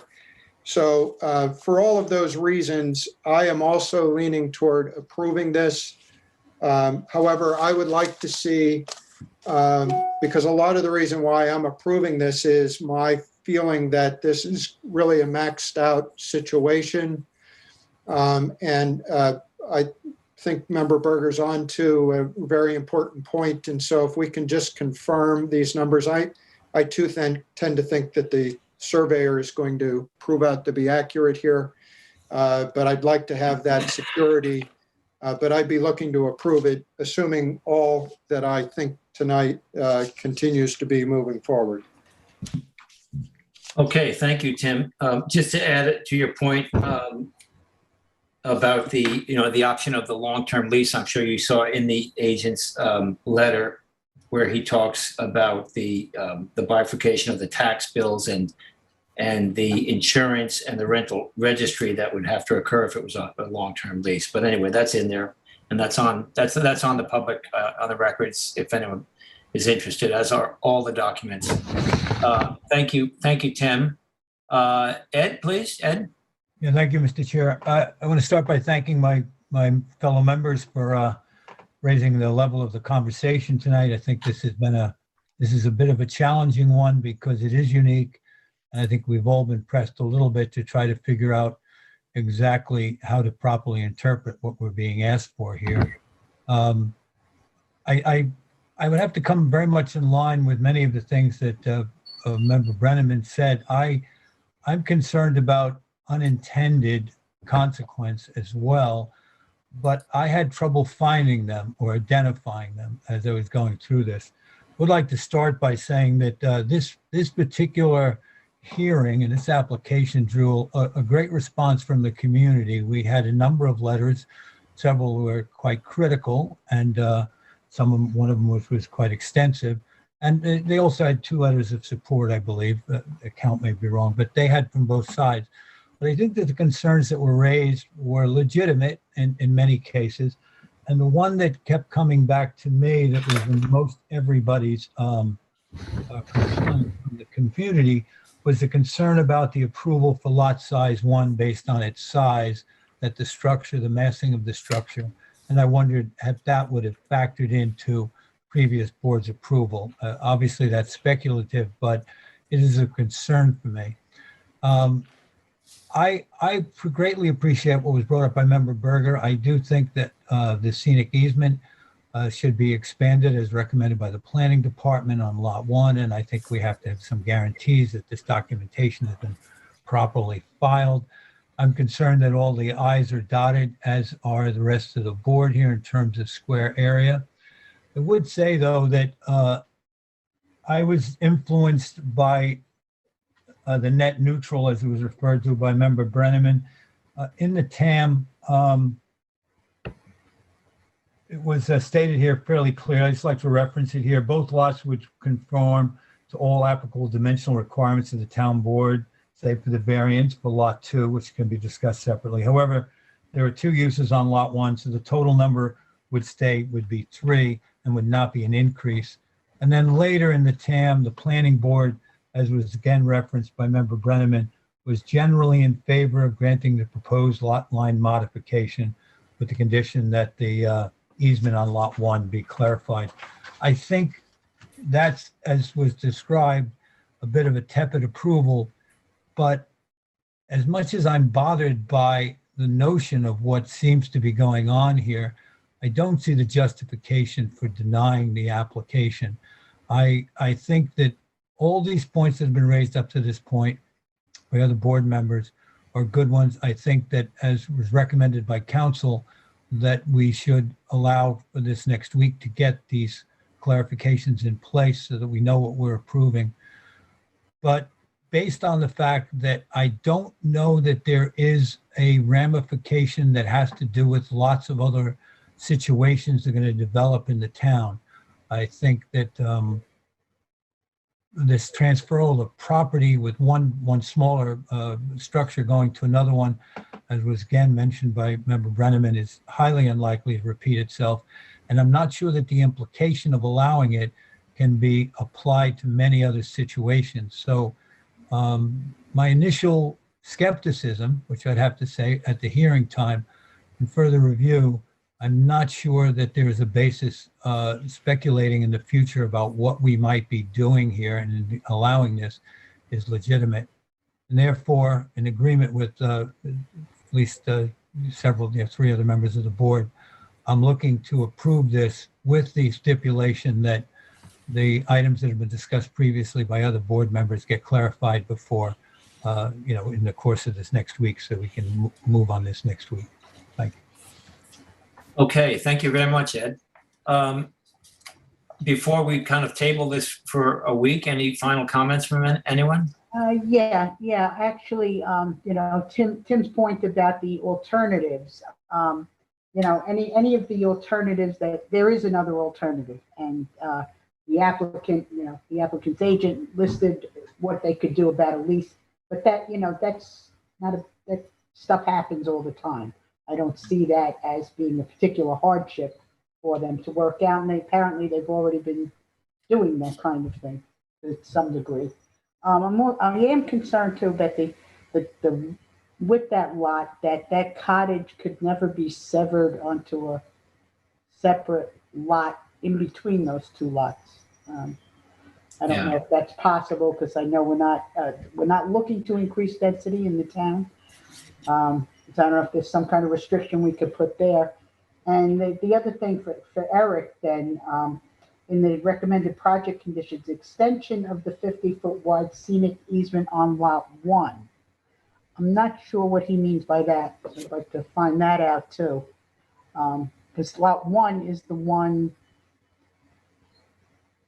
So for all of those reasons, I am also leaning toward approving this. However, I would like to see, because a lot of the reason why I'm approving this is my feeling that this is really a maxed out situation. And I think Member Berger's on to a very important point. And so if we can just confirm these numbers, I too tend to think that the surveyor is going to prove out to be accurate here. But I'd like to have that security. But I'd be looking to approve it, assuming all that I think tonight continues to be moving forward. Okay, thank you, Tim. Just to add it to your point about the option of the long-term lease, I'm sure you saw in the agent's letter where he talks about the bifurcation of the tax bills and the insurance and the rental registry that would have to occur if it was a long-term lease. But anyway, that's in there, and that's on the public on the records if anyone is interested, as are all the documents. Thank you, Tim. Ed, please, Ed. Yeah, thank you, Mr. Chair. I want to start by thanking my fellow members for raising the level of the conversation tonight. I think this is a bit of a challenging one because it is unique. And I think we've all been pressed a little bit to try to figure out exactly how to properly interpret what we're being asked for here. I would have to come very much in line with many of the things that Member Brenneman said. I'm concerned about unintended consequence as well, but I had trouble finding them or identifying them as I was going through this. Would like to start by saying that this particular hearing and this application drew a great response from the community. We had a number of letters, several were quite critical, and one of them was quite extensive. And they also had 2 letters of support, I believe. The count may be wrong, but they had from both sides. But I think that the concerns that were raised were legitimate in many cases. And the one that kept coming back to me that was in most everybody's concern from the community was the concern about the approval for lot size 1 based on its size, that the structure, the massing of the structure. And I wondered if that would have factored into previous board's approval. Obviously, that's speculative, but it is a concern for me. I greatly appreciate what was brought up by Member Berger. I do think that the scenic easement should be expanded as recommended by the planning department on lot 1. And I think we have to have some guarantees that this documentation has been properly filed. I'm concerned that all the I's are dotted, as are the rest of the board here in terms of square area. I would say, though, that I was influenced by the net neutral, as it was referred to by Member Brenneman. In the TAM, it was stated here fairly clear. I just like to reference it here. Both lots would conform to all applicable dimensional requirements of the town board, save for the variance for lot 2, which can be discussed separately. However, there are 2 uses on lot 1, so the total number would be 3 and would not be an increase. And then later in the TAM, the planning board, as was again referenced by Member Brenneman, was generally in favor of granting the proposed lot line modification with the condition that the easement on lot 1 be clarified. I think that's, as was described, a bit of a tepid approval, but as much as I'm bothered by the notion of what seems to be going on here, I don't see the justification for denying the application. I think that all these points that have been raised up to this point by other board members are good ones. I think that, as was recommended by council, that we should allow for this next week to get these clarifications in place so that we know what we're approving. But based on the fact that I don't know that there is a ramification that has to do with lots of other situations that are going to develop in the town, I think that this transferal of property with one smaller structure going to another one, as was again mentioned by Member Brenneman, is highly unlikely to repeat itself. And I'm not sure that the implication of allowing it can be applied to many other situations. So my initial skepticism, which I'd have to say at the hearing time and further review, I'm not sure that there is a basis speculating in the future about what we might be doing here, and allowing this is legitimate. And therefore, in agreement with at least several, 3 other members of the board, I'm looking to approve this with the stipulation that the items that have been discussed previously by other board members get clarified before, in the course of this next week, so we can move on this next week. Thank you. Okay, thank you very much, Ed. Before we kind of table this for a week, any final comments from anyone? Yeah. Actually, Tim's point about the alternatives, any of the alternatives, that there is another alternative, and the applicant's agent listed what they could do about a lease, but that stuff happens all the time. I don't see that as being a particular hardship for them to work out, and apparently they've already been doing that kind of thing to some degree. I am concerned too that with that lot, that cottage could never be severed onto a separate lot in between those two lots. I don't know if that's possible because I know we're not looking to increase density in the town. So I don't know if there's some kind of restriction we could put there. And the other thing for Eric then, in the recommended project conditions, extension of the 50-foot wide scenic easement on lot 1. I'm not sure what he means by that. I'd like to find that out too. Because lot 1 is the one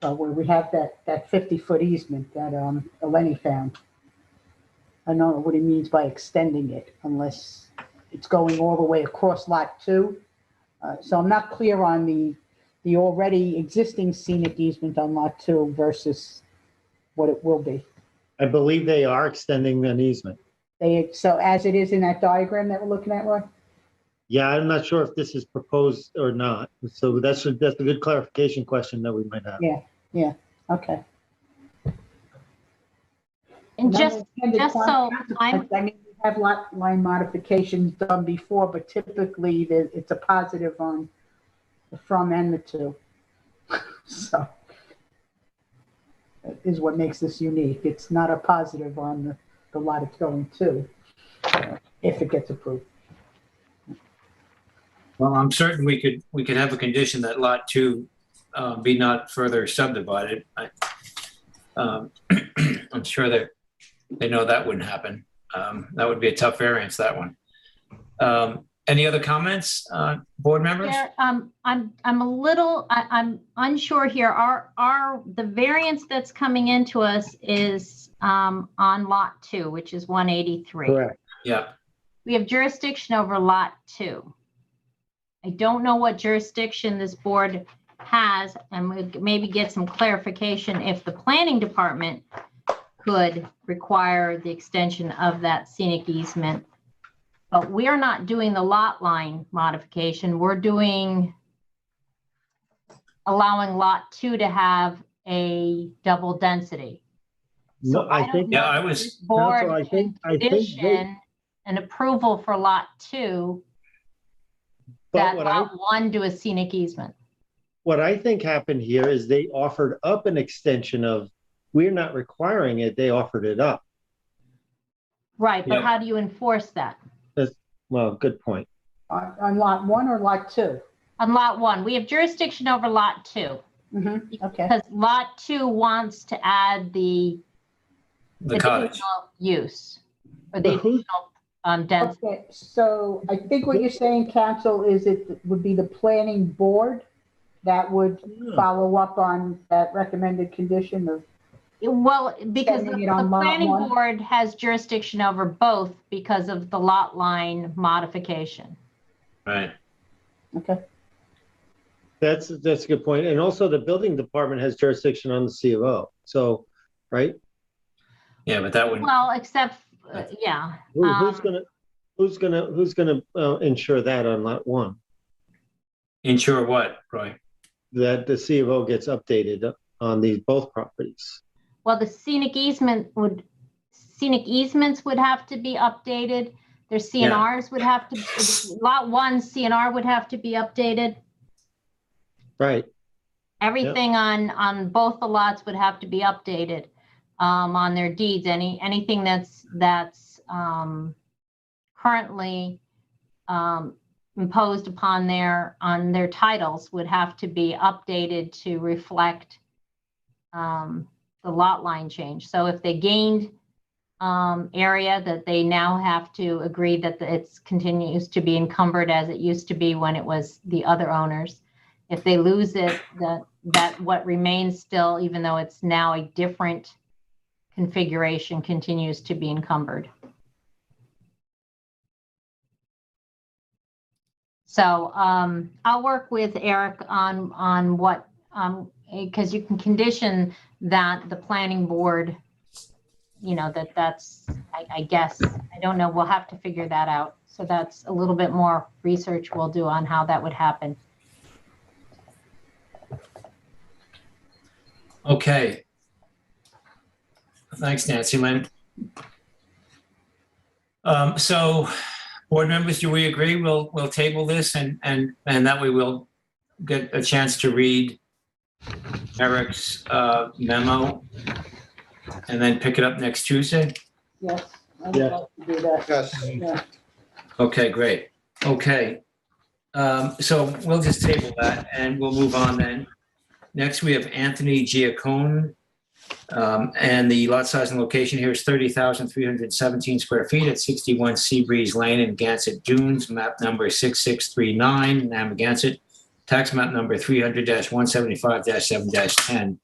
where we have that 50-foot easement that Eleni found. I don't know what he means by extending it unless it's going all the way across lot 2. So I'm not clear on the already existing scenic easement on lot 2 versus what it will be. I believe they are extending an easement. So as it is in that diagram that we're looking at, Roy? Yeah, I'm not sure if this is proposed or not. So that's a good clarification question that we might have. Yeah, okay. And just so I mean, we have lot line modifications done before, but typically it's a positive on the from and the to. So that is what makes this unique. It's not a positive on the lot it's going to, if it gets approved. Well, I'm certain we could have a condition that lot 2 be not further subdivided. I'm sure that they know that wouldn't happen. That would be a tough variance, that one. Any other comments, board members? Yeah, I'm unsure here. The variance that's coming into us is on lot 2, which is 183. Correct. Yeah. We have jurisdiction over lot 2. I don't know what jurisdiction this board has, and we'll maybe get some clarification if the planning department could require the extension of that scenic easement. But we are not doing the lot line modification. We're allowing lot 2 to have a double density. So No, I think board I think condition an approval for lot 2 that lot 1 do a scenic easement. What I think happened here is they offered up an extension of, we're not requiring it, they offered it up. Right, but Yeah. how do you enforce that? Well, good point. On lot 1 or lot 2? On lot 1, we have jurisdiction over lot 2. Mm-hmm. Okay. Because lot 2 wants to add the cottage. additional use or the additional density. Okay, so I think what you're saying, council, is it would be the planning board that would follow up on that recommended condition of, Well, because the Sending it on lot planning 1? board has jurisdiction over both because of the lot line modification. Right. okay, That's a good point. And also the building department has jurisdiction on the C of O. So, right? Yeah, but that would, Well, except, yeah. Who's gonna ensure that on lot 1? ensure what, Roy? That the C of O gets updated on both properties. Well, the scenic easements would have to be updated. Their CNRs would have to, lot 1 CNR would have to be updated. Right. Everything on both the lots would have to be updated on their deeds. Anything that's currently imposed upon on their titles would have to be updated to reflect the lot line change. So if they gained area, that they now have to agree that it continues to be encumbered as it used to be when it was the other owners. If they lose it, that what remains still, even though it's now a different configuration, continues to be encumbered. So I'll work with Eric on what, because you can condition that the planning board, that's, I guess, I don't know, we'll have to figure that out. So that's a little bit more research we'll do on how that would happen. Okay. Thanks, Nancy Lynn. So, board members, do we agree? We'll table this and that way we'll get a chance to read Eric's memo and then pick it up next Tuesday? Yes, I'd Yeah. like to do that. Yes. Yeah. Okay, great. Okay. So we'll just table that and we'll move on then. Next, we have Anthony Giacone. And the lot size and location here is 30,317 square feet at 61 Seabreeze Lane in Gansett Dunes, map number 6639, Namagansett, tax map number 300-175-7-10.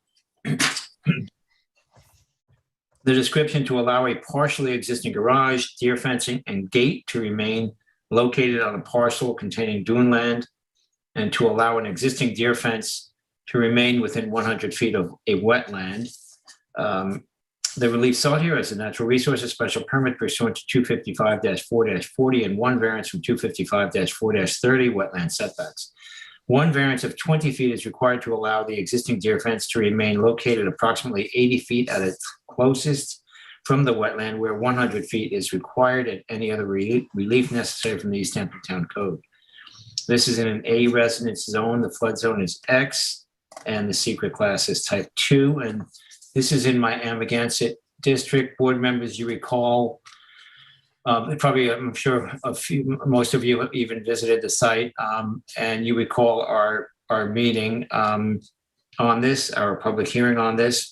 The description: to allow a partially existing garage, deer fencing, and gate to remain located on a parcel containing dune land, and to allow an existing deer fence to remain within 100 feet of a wetland. The relief sought here is a natural resources special permit pursuant to 255-4-40 and one variance from 255-4-30 wetland setbacks. One variance of 20 feet is required to allow the existing deer fence to remain located approximately 80 feet at its closest from the wetland, where 100 feet is required, and any other relief necessary from the East Hampton Town Code. This is in an A residence zone. The flood zone is X, and the secret class is type 2. And this is in my Amagansett district. Board members, you recall, probably, I'm sure most of you have even visited the site, and you recall our meeting on this, our public hearing on this.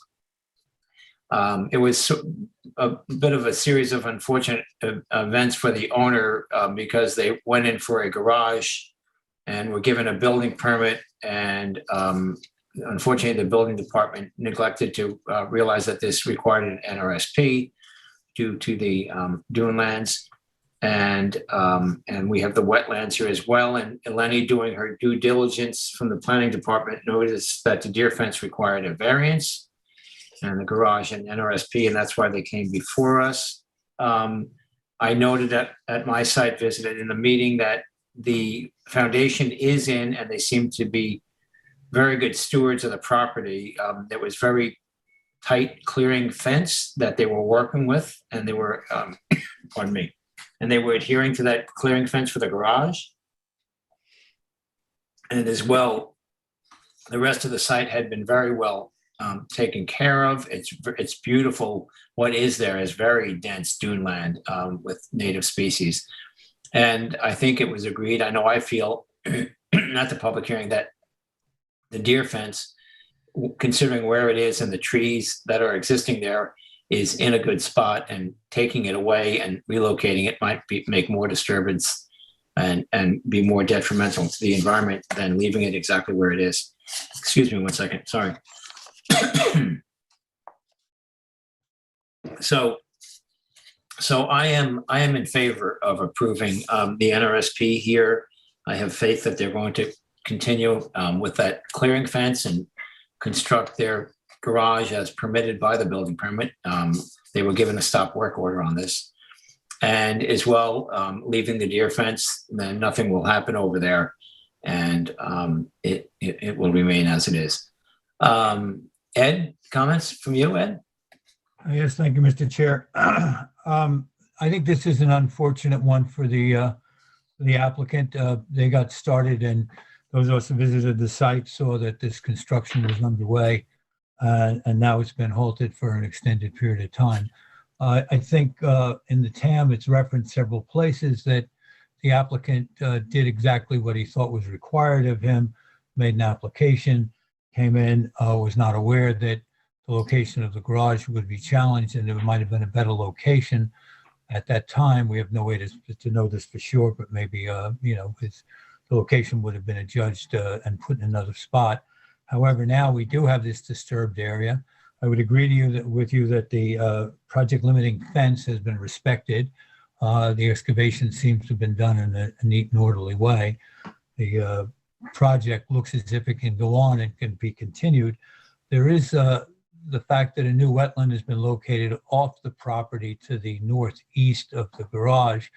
It was a bit of a series of unfortunate events for the owner because they went in for a garage and were given a building permit, and unfortunately the building department neglected to realize that this required an NRSP due to the dune lands, and we have the wetlands here as well. And Eleni, doing her due diligence from the planning department, noticed that the deer fence required a variance and the garage and NRSP, and that's why they came before us. I noted at my site visit in the meeting that the foundation is in, and they seem to be very good stewards of the property. There was very tight clearing fence that they were working with, and they were, pardon me, and they were adhering to that clearing fence for the garage. And as well, the rest of the site had been very well taken care of. It's beautiful. What is there is very dense dune land with native species. And I think it was agreed, I know I feel, at the public hearing, that the deer fence, considering where it is and the trees that are existing there, is in a good spot, and taking it away and relocating it might make more disturbance and be more detrimental to the environment than leaving it exactly where it is. Excuse me 1 second, sorry. So I am in favor of approving the NRSP here. I have faith that they're going to continue with that clearing fence and construct their garage as permitted by the building permit. They were given a stop work order on this. And as well, leaving the deer fence, then nothing will happen over there, and it will remain as it is. Ed, comments from you, Ed? Yes, thank you, Mr. Chair. I think this is an unfortunate one for the applicant. They got started, and those of us who visited the site saw that this construction was underway, and now it's been halted for an extended period of time. I think in the TAM, it's referenced several places that the applicant did exactly what he thought was required of him, made an application, came in, was not aware that the location of the garage would be challenged, and there might have been a better location at that time. We have no way to know this for sure, but maybe, the location would have been adjudged and put in another spot. However, now we do have this disturbed area. I would agree with you that the project limiting fence has been respected. The excavation seems to have been done in a neat and orderly way. The project looks as if it can go on and can be continued. There is the fact that a new wetland has been located off the property to the northeast of the garage,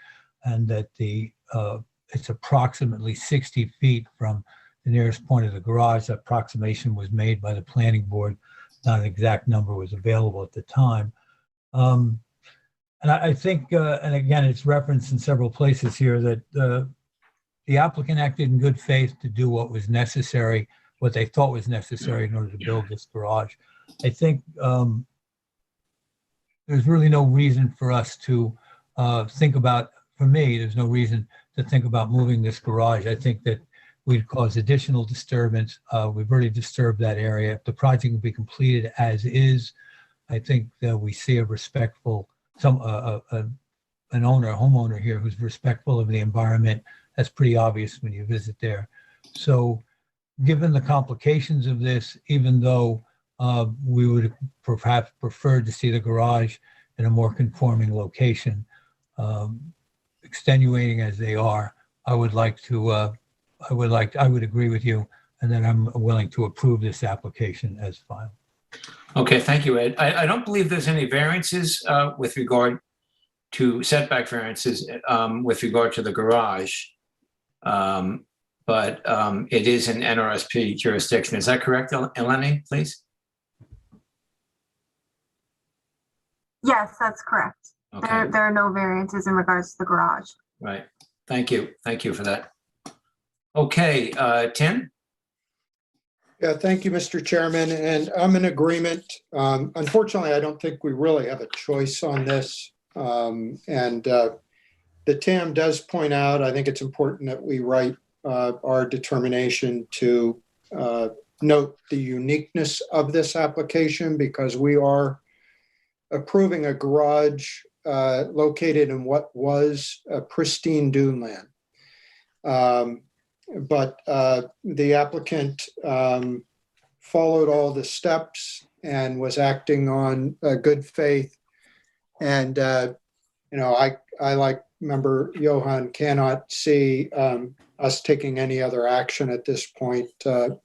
and that it's approximately 60 feet from the nearest point of the garage. That approximation was made by the planning board. Not an exact number was available at the time. And I think, and again, it's referenced in several places here that the applicant acted in good faith to do what was necessary, what they thought was necessary in order to build this garage. I think there's really no reason for us to think about, for me, there's no reason to think about moving this garage. I think that we'd cause additional disturbance. We've already disturbed that area. If the project will be completed as is, I think that we see a respectful, an owner, a homeowner here who's respectful of the environment. That's pretty obvious when you visit there. So given the complications of this, even though we would perhaps prefer to see the garage in a more conforming location, extenuating as they are, I would agree with you, and then I'm willing to approve this application as filed. Okay, thank you, Ed. I don't believe there's any variances with regard to setback variances with regard to the garage. But it is an NRSP jurisdiction. Is that correct, Eleni, please? Yes, that's correct. Okay, There are no variances in regards to the garage. right. Thank you. Thank you for that. Okay, Tim? Yeah, thank you, Mr. Chairman, and I'm in agreement. Unfortunately, I don't think we really have a choice on this. The TAM does point out, I think it's important that we write our determination to note the uniqueness of this application, because we are approving a garage located in what was a pristine dune land. But the applicant followed all the steps and was acting on good faith. And, I like Member Johan, cannot see us taking any other action at this point,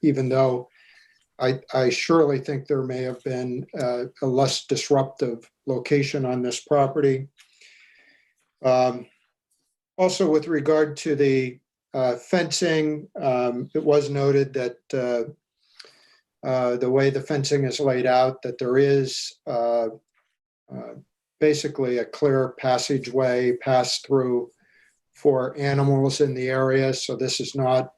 even though I surely think there may have been a less disruptive location on this property. Also, with regard to the fencing, it was noted that the way the fencing is laid out, that there is basically a clear passageway pass-through for animals in the area. So this is not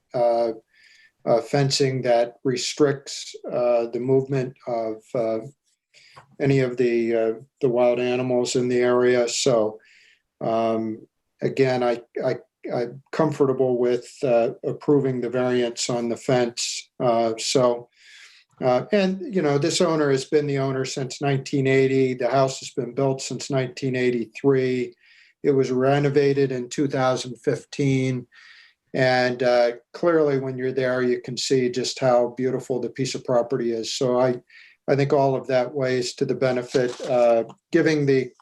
fencing that restricts the movement of any of the wild animals in the area. So again, I'm comfortable with approving the variance on the fence. This owner has been the owner since 1980. The house has been built since 1983. It was renovated in 2015. And clearly when you're there, you can see just how beautiful the piece of property is. So I think all of that weighs to the benefit, giving the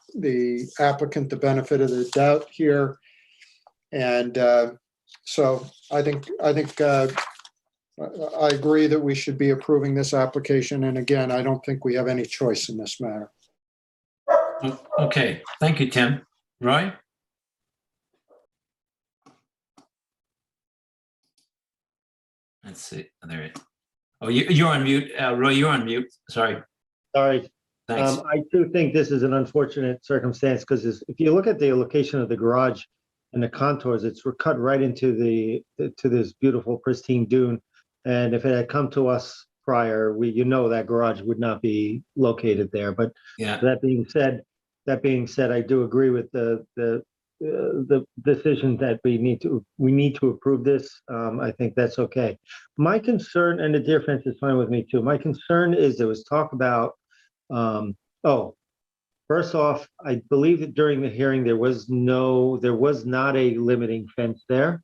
applicant the benefit of the doubt here. And so I think I agree that we should be approving this application. And again, I don't think we have any choice in this matter. Okay, thank you, Tim. Roy? Let's see. There it is. Oh, you're on mute. Roy, you're on mute. Sorry. Sorry. Thanks. I do think this is an unfortunate circumstance because if you look at the location of the garage and the contours, it's cut right into this beautiful pristine dune. And if it had come to us prior, that garage would not be located there. But Yeah. that being said, I do agree with the decision that we need to approve this. I think that's okay. My concern, and the deer fence is fine with me too. My concern is there was talk about, first off, I believe that during the hearing there was not a limiting fence there.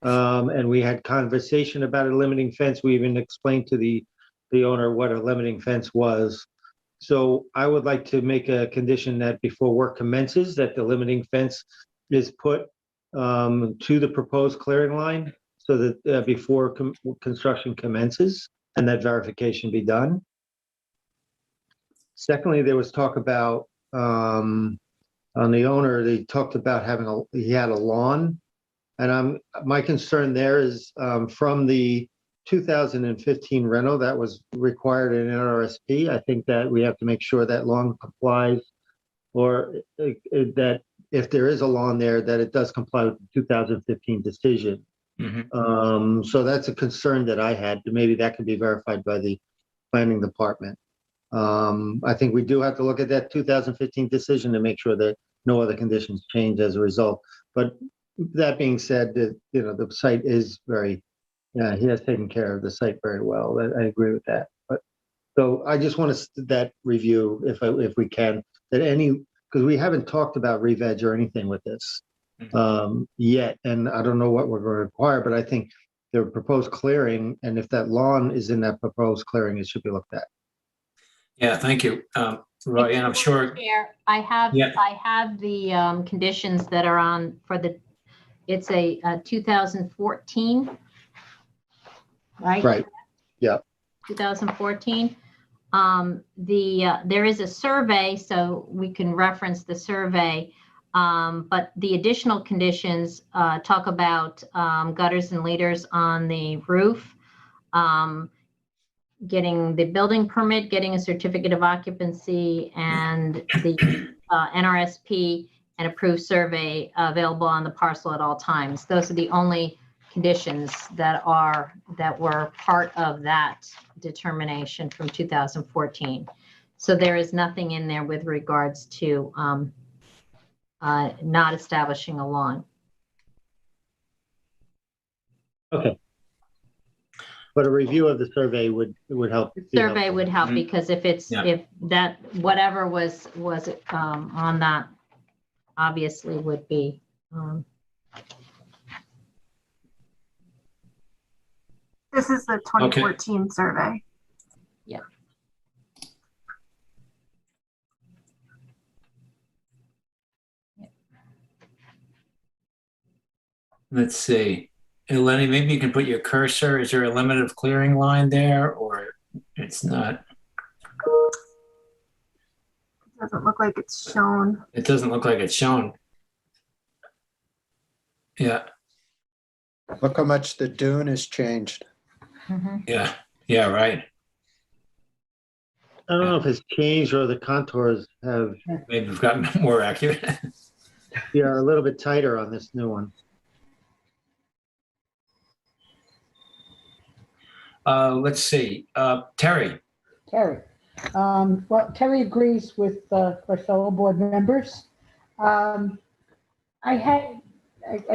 And we had conversation about a limiting fence. We even explained to the owner what a limiting fence was. So I would like to make a condition that before work commences, that the limiting fence is put to the proposed clearing line so that before construction commences and that verification be done. Secondly, there was talk about, on the owner, they talked about he had a lawn. And my concern there is from the 2015 rental that was required in NRSP. I think that we have to make sure that lawn complies or that if there is a lawn there, that it does comply with the 2015 decision. So that's a concern that I had. Maybe that can be verified by the planning department. I think we do have to look at that 2015 decision to make sure that no other conditions change as a result. But that being said, the site is very, he has taken care of the site very well. I agree with that. But so I just want that review, if we can, because we haven't talked about re-veg or anything with this yet, and I don't know what we're going to require, but I think the proposed clearing, and if that lawn is in that proposed clearing, it should be looked at. Yeah, thank you. Roy, and I'm sure. Chair, I have the conditions that are on for it's a 2014, right? Right. Yeah. 2014. There is a survey, so we can reference the survey. But the additional conditions talk about gutters and leaders on the roof, getting the building permit, getting a certificate of occupancy, and the NRSP and approved survey available on the parcel at all times. Those are the only conditions that were part of that determination from 2014. So there is nothing in there with regards to not establishing a lawn. Okay. But a review of the survey would help. Survey would help because if that whatever was on that obviously would be. This is the 2014 survey. Yeah. Let's see. Lenny, maybe you can put your cursor. Is there a limit of clearing line there, or it's not? It doesn't look like it's shown. It doesn't look like it's shown. Yeah. Look how much the dune has changed. Yeah. Yeah, right. I don't know if it's changed or the contours have. Maybe we've gotten more accurate. Yeah, a little bit tighter on this new one. Let's see. Terry. Well, Terry agrees with our fellow board members. I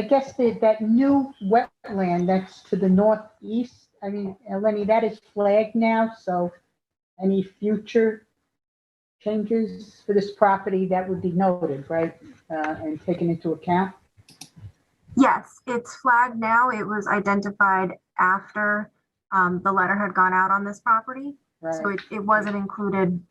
guess that new wetland that's to the northeast, I mean, Lenny, that is flagged now, so any future changes for this property, that would be noted, right? And taken into account? Yes, it's flagged now. It was identified after the letter had gone out on this property. Right. So it wasn't included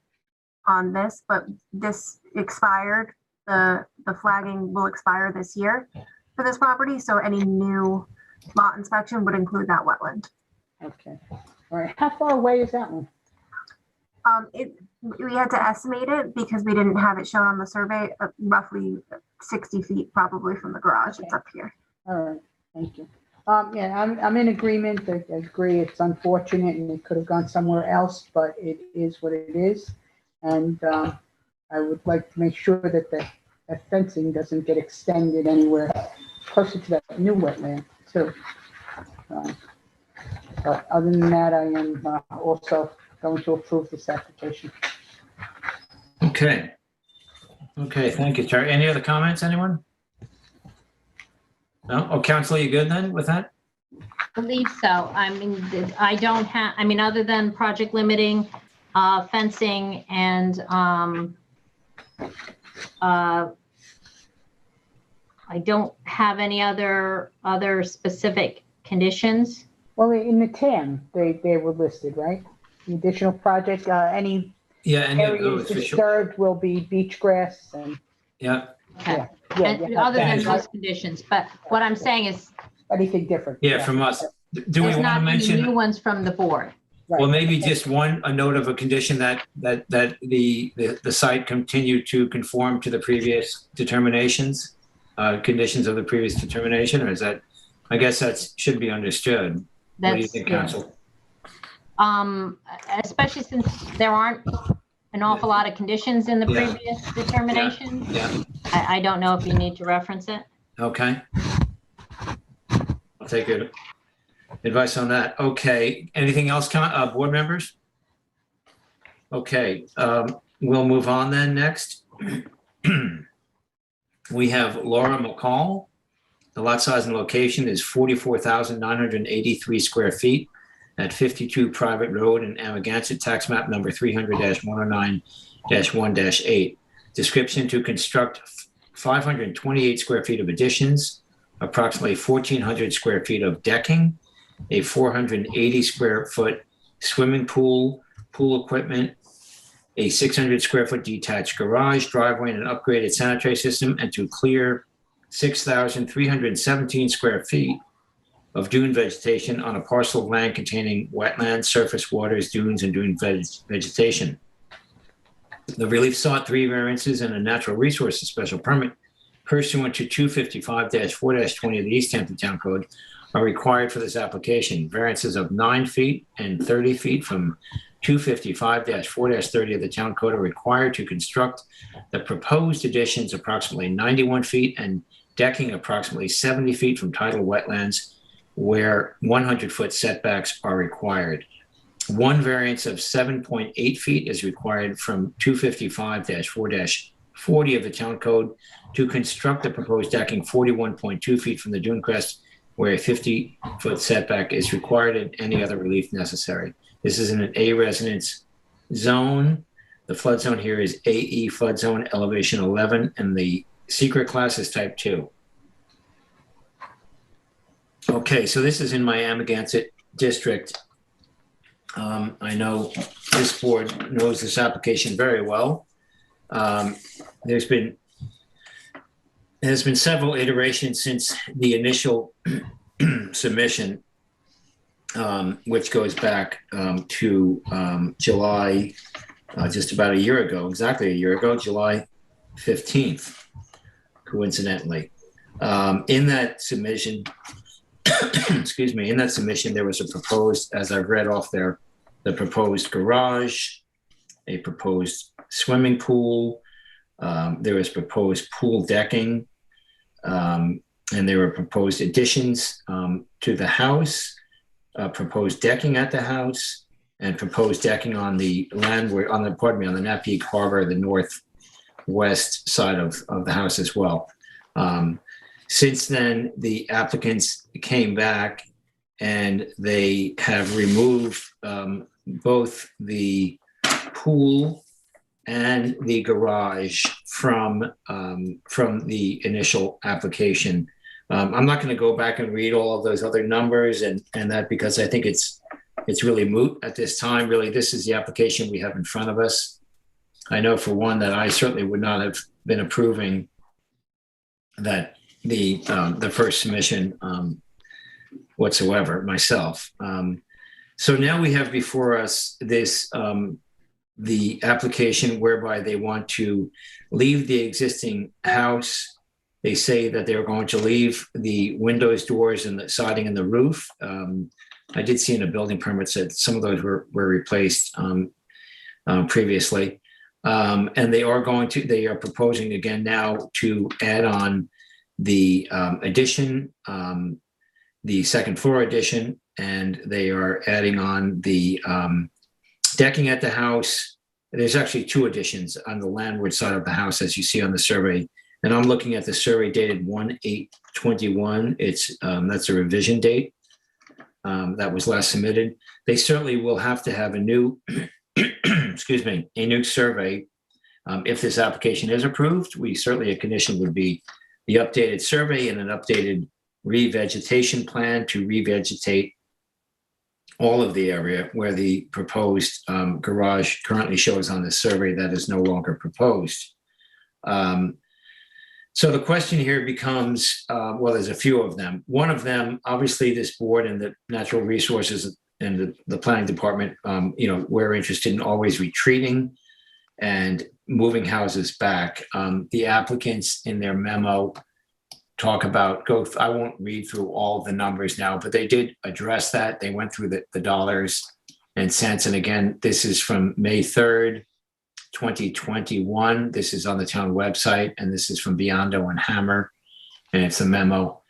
on this, but this expired. The flagging will expire this year for this property. So any new lot inspection would include that wetland. Okay. All right. How far away is that one? We had to estimate it because we didn't have it shown on the survey, roughly 60 feet probably from the garage. It's up here. All right. Thank you. Yeah, I'm in agreement. I agree. It's unfortunate and it could have gone somewhere else, but it is what it is. And I would like to make sure that that fencing doesn't get extended anywhere closer to that new wetland too. But other than that, I am also going to approve this application. Okay. Okay, thank you, Terry. Any other comments, anyone? No? Oh, Council, you good then with that? I believe so. I mean, I don't have, I mean, other than project limiting, fencing and I don't have any other specific conditions. Well, in the TAM, they were listed, right? The additional project, any Yeah, areas disturbed will be beach grass and. Yeah. Okay. Yeah, And yeah, other than that- those conditions, but what I'm saying is Anything different. Yeah, from us. Do we there's want to not any new mention, ones from the board. Right. well, maybe just a note of a condition that the site continue to conform to the previous determinations, conditions of the previous determination, or is that, I guess that should be understood. What do you think, yeah. Council? Especially since there aren't an awful lot of conditions in the Yeah. previous determination. Yeah, I don't know if you need to reference it. okay. I'll take your advice on that. Okay, anything else, board members? Okay, we'll move on then next. We have Laura McCall. The lot size and location is 44,983 square feet at 52 Private Road in Amagansett, tax map number 300-109-1-8. Description: to construct 528 square feet of additions, approximately 1,400 square feet of decking, a 480 square foot swimming pool, pool equipment, a 600 square foot detached garage, driveway, and an upgraded sanitary system, and to clear 6,317 square feet of dune vegetation on a parcel of land containing wetlands, surface waters, dunes, and dune vegetation. The relief sought 3 variances and a natural resources special permit pursuant to 255-4-20 of the East Hampton Town Code are required for this application. Variances of 9 feet and 30 feet from 255-4-30 of the Town Code are required to construct the proposed additions approximately 91 feet and decking approximately 70 feet from tidal wetlands where 100-foot setbacks are required. 1 variance of 7.8 feet is required from 255-4-40 of the Town Code to construct the proposed decking 41.2 feet from the dune crest where a 50-foot setback is required and any other relief necessary. This is in an A residence zone. The flood zone here is AE flood zone elevation 11, and the secret class is type 2. Okay, so this is in my Amagansett district. I know this board knows this application very well. There's been several iterations since the initial submission, which goes back to July, just about a year ago, exactly a year ago, July 15th, coincidentally. In that submission, excuse me, in that submission, there was a proposed, as I've read off there, the proposed garage, a proposed swimming pool, there was proposed pool decking, and there were proposed additions to the house, proposed decking at the house, and proposed decking on the landward, on the Napeague Harbor, the northwest side of the house as well. Since then, the applicants came back and they have removed both the pool and the garage from the initial application. I'm not going to go back and read all of those other numbers and that, because I think it's really moot at this time. Really, this is the application we have in front of us. I know for one that I certainly would not have been approving that the first submission whatsoever myself. So now we have before us this the application whereby they want to leave the existing house. They say that they're going to leave the windows, doors, and the siding and the roof. I did see in a building permit that some of those were replaced previously. And they are proposing again now to add on the addition, the second floor addition, and they are adding on the decking at the house. There's actually 2 additions on the landward side of the house, as you see on the survey. And I'm looking at the survey dated 1/8/21. It's that's a revision date that was last submitted. They certainly will have to have a new, excuse me, a new survey if this application is approved. A condition would be the updated survey and an updated revegetation plan to revegetate all of the area where the proposed garage currently shows on the survey that is no longer proposed. So the question here becomes, well, there's a few of them. One of them, obviously this board and the natural resources and the planning department, we're interested in always retreating and moving houses back. The applicants in their memo talk about, I won't read through all the numbers now, but they did address that. They went through the dollars and cents. And again, this is from May 3rd. 2021. This is on the town website, and this is from Biondo and Hammer. And it's a memo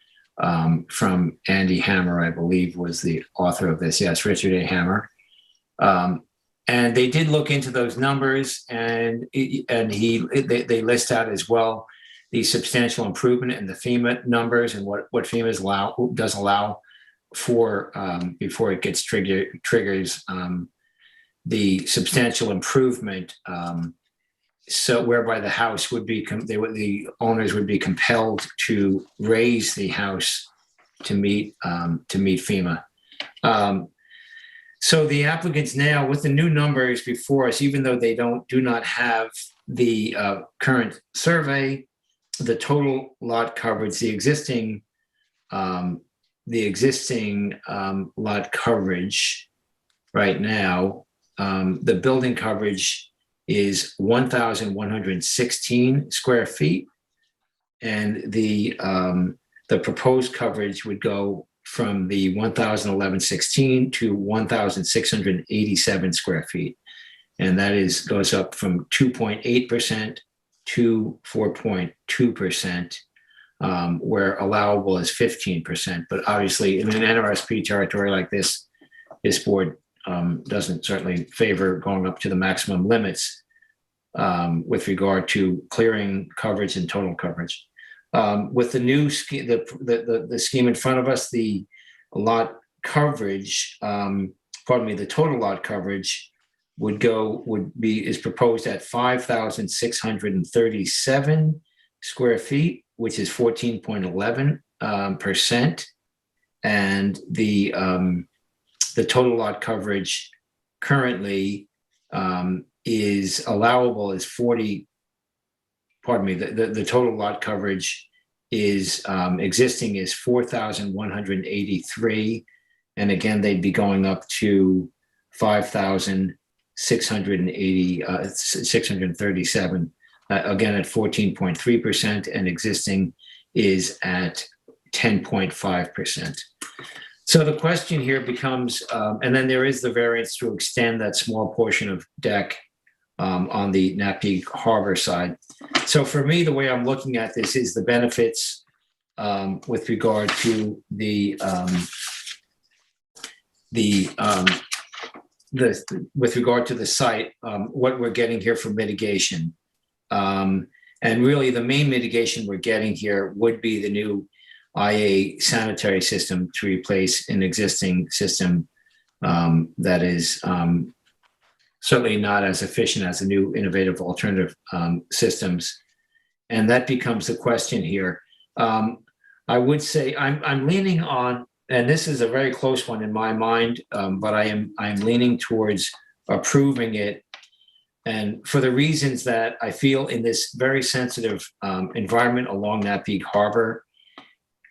from Andy Hammer, I believe, was the author of this. Yes, Richard A. Hammer. And they did look into those numbers, and they list out as well the substantial improvement in the FEMA numbers and what FEMA does allow for before it gets triggers the substantial improvement. So whereby the house would be, the owners would be compelled to raise the house to meet FEMA. So the applicants now, with the new numbers before us, even though they do not have the current survey, the total lot coverage, the existing lot coverage right now, the building coverage is 1,116 square feet, and the proposed coverage would go from the 1,116 to 1,687 square feet, and that goes up from 2.8% to 4.2%, where allowable is 15%. But obviously, in an NRSP territory like this board doesn't certainly favor going up to the maximum limits with regard to clearing coverage and total coverage. With the new scheme, the scheme in front of us, the lot coverage, the total lot coverage is proposed at 5,637 square feet, which is 14.11%, and the total lot coverage currently is allowable is 40. Pardon me. The total lot coverage is existing is 4,183, and again they'd be going up to 637 again at 14.3%, and existing is at 10.5%. So the question here becomes, and then there is the variance to extend that small portion of deck on the Napeague Harbor side. So for me, the way I'm looking at this is the benefits with regard to with regard to the site, what we're getting here for mitigation. And really the main mitigation we're getting here would be the new IA sanitary system to replace an existing system that is certainly not as efficient as the new innovative alternative systems. And that becomes the question here. I would say I'm leaning on, and this is a very close one in my mind, but I'm leaning towards approving it. And for the reasons that I feel in this very sensitive environment along Napeague Harbor,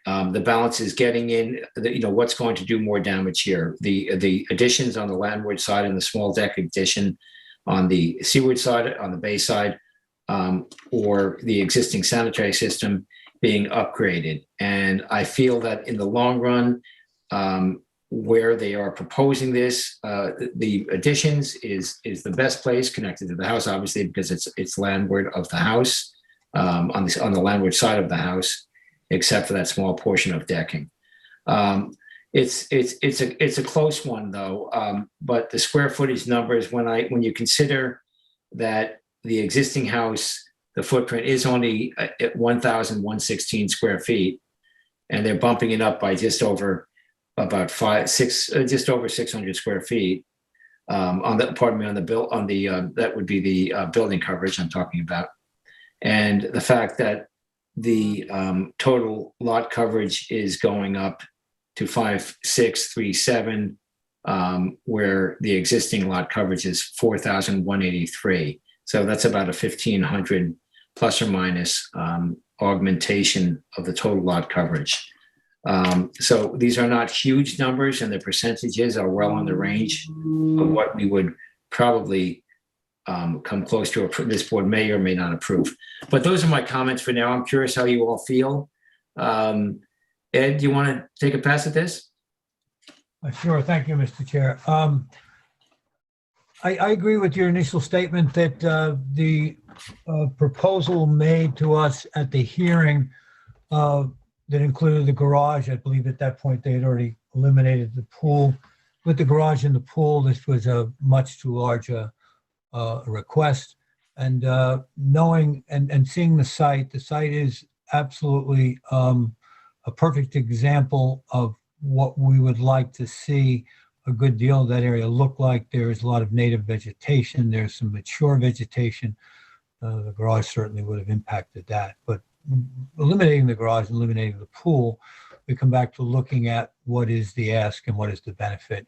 the balance is getting in, what's going to do more damage here. The additions on the landward side and the small deck addition on the seaward side, on the bay side, or the existing sanitary system being upgraded. And I feel that in the long run, where they are proposing this, the additions is the best place connected to the house, obviously, because it's landward of the house, on the landward side of the house, except for that small portion of decking. It's a close one though, but the square footage numbers, when you consider that the existing house, the footprint is only at 1,116 square feet, and they're bumping it up by just over 600 square feet. That would be the building coverage I'm talking about, and the fact that the total lot coverage is going up to 5,637, where the existing lot coverage is 4,183. So that's about a 1,500 plus or minus augmentation of the total lot coverage. So these are not huge numbers, and the percentages are well in the range of what we would probably come close to. This board may or may not approve. But those are my comments for now. I'm curious how you all feel. Ed, do you want to take a pass at this? Sure. Thank you, Mr. Chair. I agree with your initial statement that the proposal made to us at the hearing that included the garage, I believe at that point they had already eliminated the pool. With the garage and the pool, this was a much too large a request. And knowing and seeing the site is absolutely a perfect example of what we would like to see a good deal of that area look like. There is a lot of native vegetation. There's some mature vegetation. The garage certainly would have impacted that. But eliminating the garage and eliminating the pool, we come back to looking at what is the ask and what is the benefit.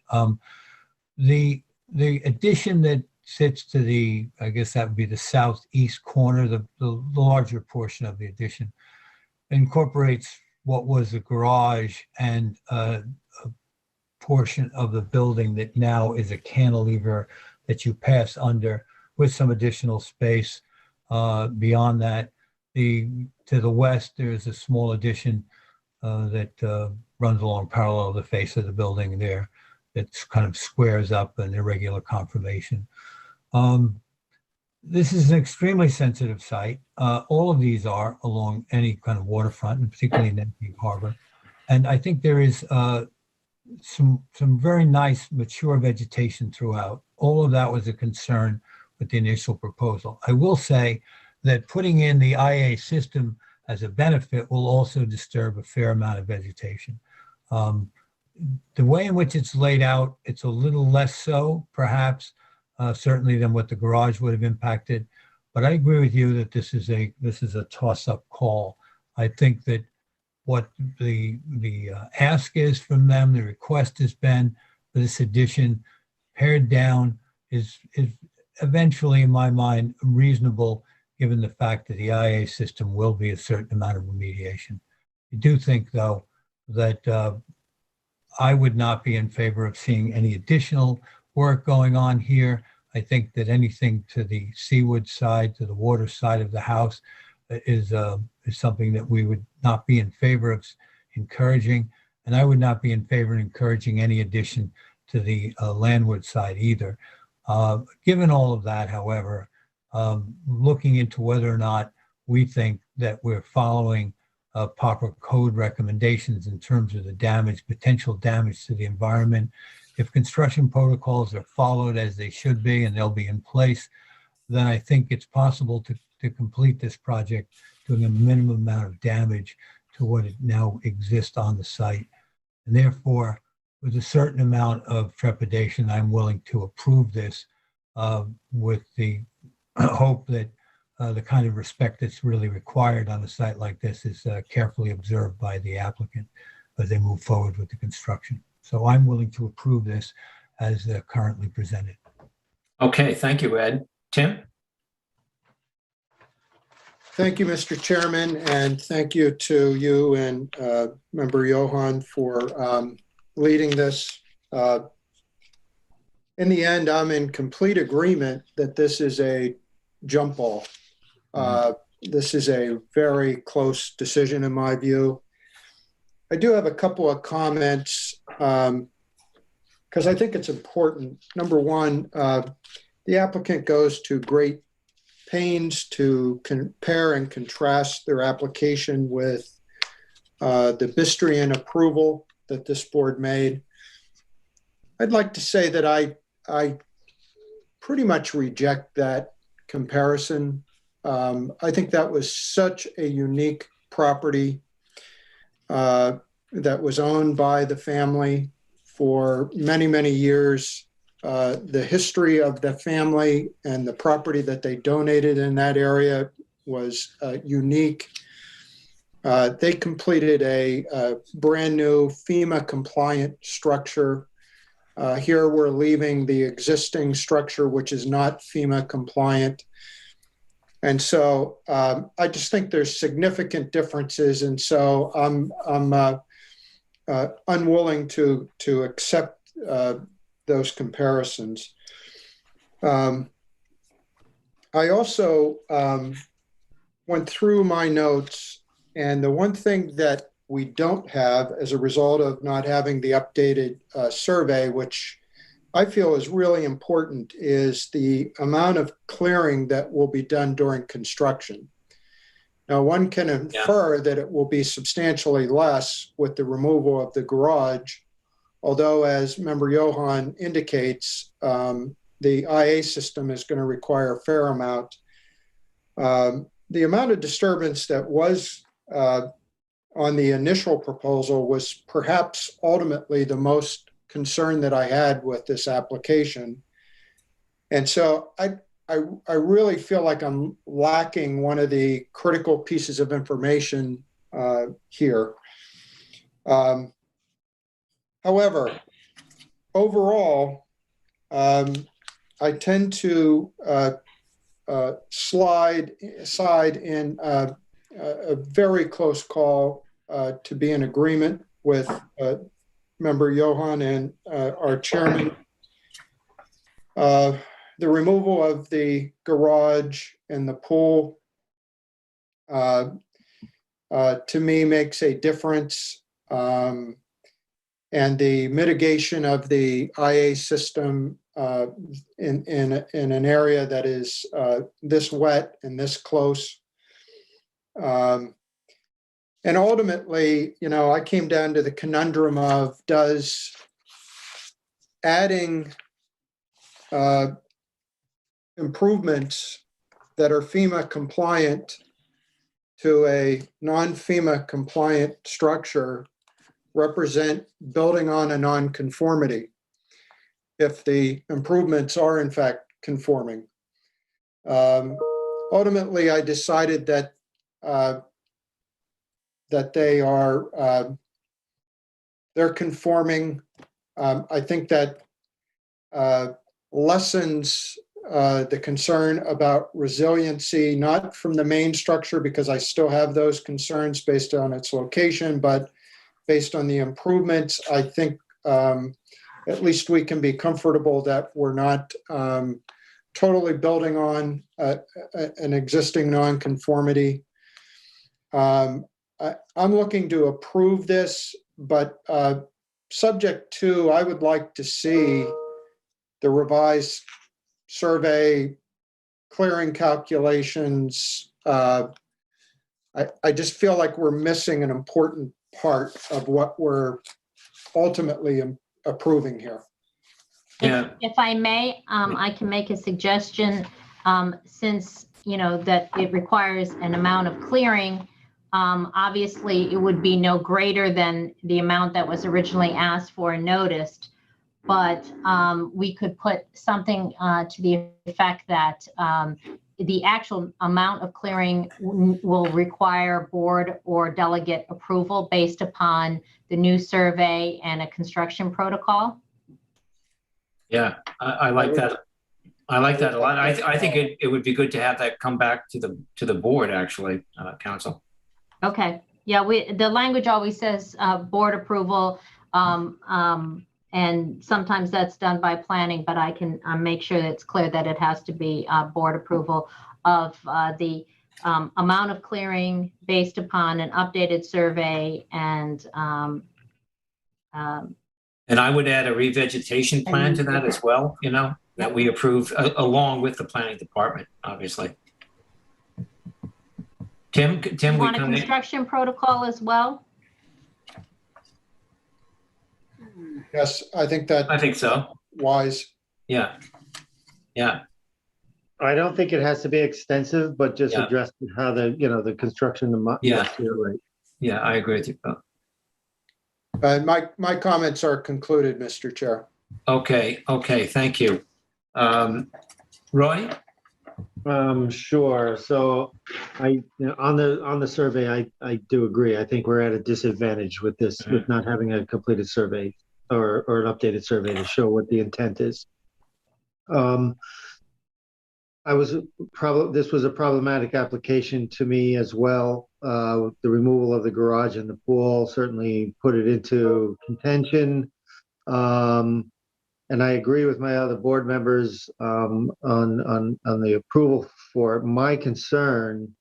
The addition that sits to the, I guess that would be the southeast corner, the larger portion of the addition, incorporates what was the garage and a portion of the building that now is a cantilever that you pass under with some additional space. Beyond that, to the west, there's a small addition that runs along parallel to the face of the building there. It's kind of squares up an irregular conformation. This is an extremely sensitive site. All of these are along any kind of waterfront, and particularly in Neptune Harbor. And I think there is some very nice mature vegetation throughout. All of that was a concern with the initial proposal. I will say that putting in the IA system as a benefit will also disturb a fair amount of vegetation. The way in which it's laid out, it's a little less so, perhaps, certainly than what the garage would have impacted. But I agree with you that this is a toss-up call. I think that what the ask is from them, the request has been for this addition pared down is eventually, in my mind, reasonable, given the fact that the IA system will be a certain amount of remediation. I do think, though, that I would not be in favor of seeing any additional work going on here. I think that anything to the seaward side, to the water side of the house is something that we would not be in favor of encouraging. And I would not be in favor of encouraging any addition to the landward side either. Given all of that, however, looking into whether or not we think that we're following proper code recommendations in terms of the damage, potential damage to the environment, if construction protocols are followed as they should be and they'll be in place, then I think it's possible to complete this project doing a minimum amount of damage to what it now exists on the site. And therefore, with a certain amount of trepidation, I'm willing to approve this with the hope that the kind of respect that's really required on a site like this is carefully observed by the applicant as they move forward with the construction. So I'm willing to approve this as currently presented. Okay, thank you, Ed. Tim? Thank you, Mr. Chairman, and thank you to you and Member Johan for leading this. In the end, I'm in complete agreement that this is a jump ball. This is a very close decision in my view. I do have a couple of comments because I think it's important. Number one, the applicant goes to great pains to compare and contrast their application with the Bistrian approval that this board made. I'd like to say that I pretty much reject that comparison. I think that was such a unique property that was owned by the family for many, many years. The history of the family and the property that they donated in that area was unique. They completed a brand new FEMA compliant structure. Here we're leaving the existing structure, which is not FEMA compliant. And so I just think there's significant differences. And so I'm unwilling to accept those comparisons. I also went through my notes, and the one thing that we don't have as a result of not having the updated survey, which I feel is really important is the amount of clearing that will be done during construction. Now, one can infer that it will be substantially less with the removal of the garage, although as Member Johan indicates, the IA system is going to require a fair amount. The amount of disturbance that was on the initial proposal was perhaps ultimately the most concern that I had with this application. And so I really feel like I'm lacking one of the critical pieces of information here. However, overall, I tend to slide in a very close call to be in agreement with Member Johan and our chairman. The removal of the garage and the pool to me makes a difference. And the mitigation of the IA system in an area that is this wet and this close. And ultimately, you know, I came down to the conundrum of does adding improvements that are FEMA compliant to a non-FEMA compliant structure represent building on a non-conformity if the improvements are in fact conforming. Ultimately, I decided that they are they're conforming. I think that lessens the concern about resiliency, not from the main structure, because I still have those concerns based on its location, but based on the improvements, I think at least we can be comfortable that we're not totally building on an existing nonconformity. I'm looking to approve this, but subject to, I would like to see the revised survey clearing calculations. I just feel like we're missing an important part of what we're ultimately approving here. If I may, I can make a suggestion. Since, you know, that it requires an amount of clearing, obviously it would be no greater than the amount that was originally asked for and noticed. But we could put something to the effect that the actual amount of clearing will require board or delegate approval based upon the new survey and a construction protocol. Yeah, I like that. I like that a lot. I think it would be good to have that come back to the board, actually, council. Okay. Yeah, the language always says board approval, and sometimes that's done by planning, but I can make sure that it's clear that it has to be board approval of the amount of clearing based upon an updated survey and and I would add a revegetation plan to that as well, you know, that we approve along with the planning department, obviously. Tim, you want a construction protocol as well? Yes, I think so. Wise. Yeah. Yeah. I don't think it has to be extensive, but just address how the construction. Right. Yeah, I agree with you. My comments are concluded, Mr. Chair. Okay, thank you. Roy? Sure. So on the survey, I do agree. I think we're at a disadvantage with this, with not having a completed survey or an updated survey to show what the intent is. This was a problematic application to me as well. The removal of the garage and the pool certainly put it into contention. And I agree with my other board members on the approval for it. My concern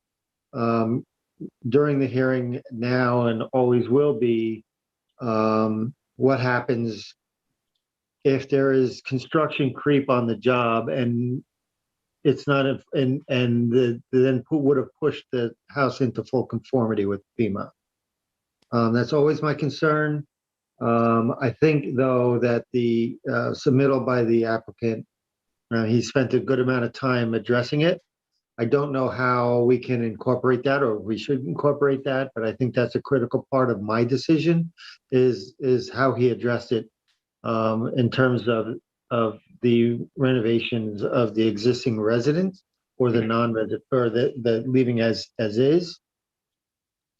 during the hearing now and always will be what happens if there is construction creep on the job and it's not, would have pushed the house into full conformity with FEMA. That's always my concern. I think, though, that the submittal by the applicant, he spent a good amount of time addressing it. I don't know how we can incorporate that, or we should incorporate that, but I think that's a critical part of my decision, is how he addressed it in terms of the renovations of the existing residents or the non-resident, or the leaving as is.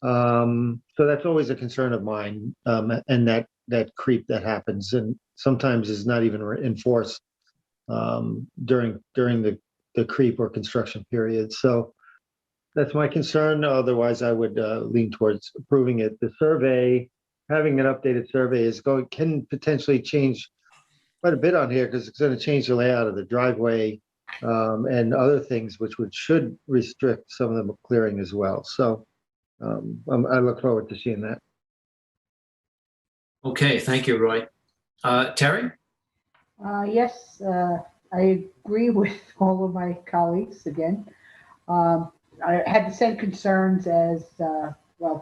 So that's always a concern of mine, and that creep that happens, and sometimes is not even enforced during the creep or construction period. So that's my concern. Otherwise, I would lean towards approving it. The survey, having an updated survey can potentially change quite a bit on here, because it's going to change the layout of the driveway and other things, which should restrict some of the clearing as well. So I look forward to seeing that. Okay, thank you, Roy. Terry? Yes, I agree with all of my colleagues again. I had the same concerns as,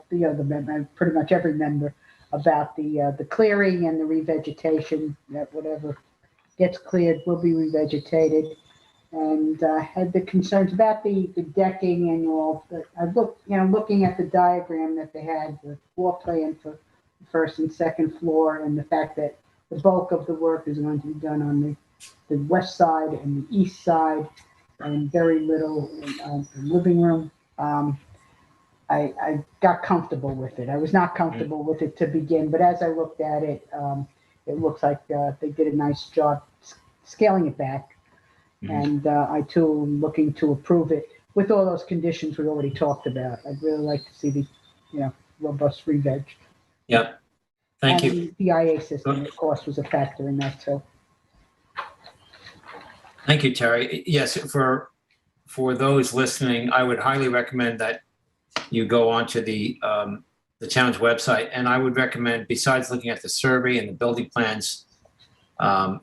pretty much every member about the clearing and the revegetation, that whatever gets cleared will be revegetated. And had the concerns about the decking and all. But I looking at the diagram that they had, the floor plan for the first and second floor, and the fact that the bulk of the work is going to be done on the west side and the east side, and very little in the living room. I got comfortable with it. I was not comfortable with it to begin, but as I looked at it, it looks like they did a nice job scaling it back. And I too am looking to approve it with all those conditions we already talked about. I'd really like to see the robust re-veg. Yep. Thank you. The IA system, of course, was a factor in that too. Thank you, Terry. Yes, for those listening, I would highly recommend that you go onto the town's website, and I would recommend, besides looking at the survey and the building plans,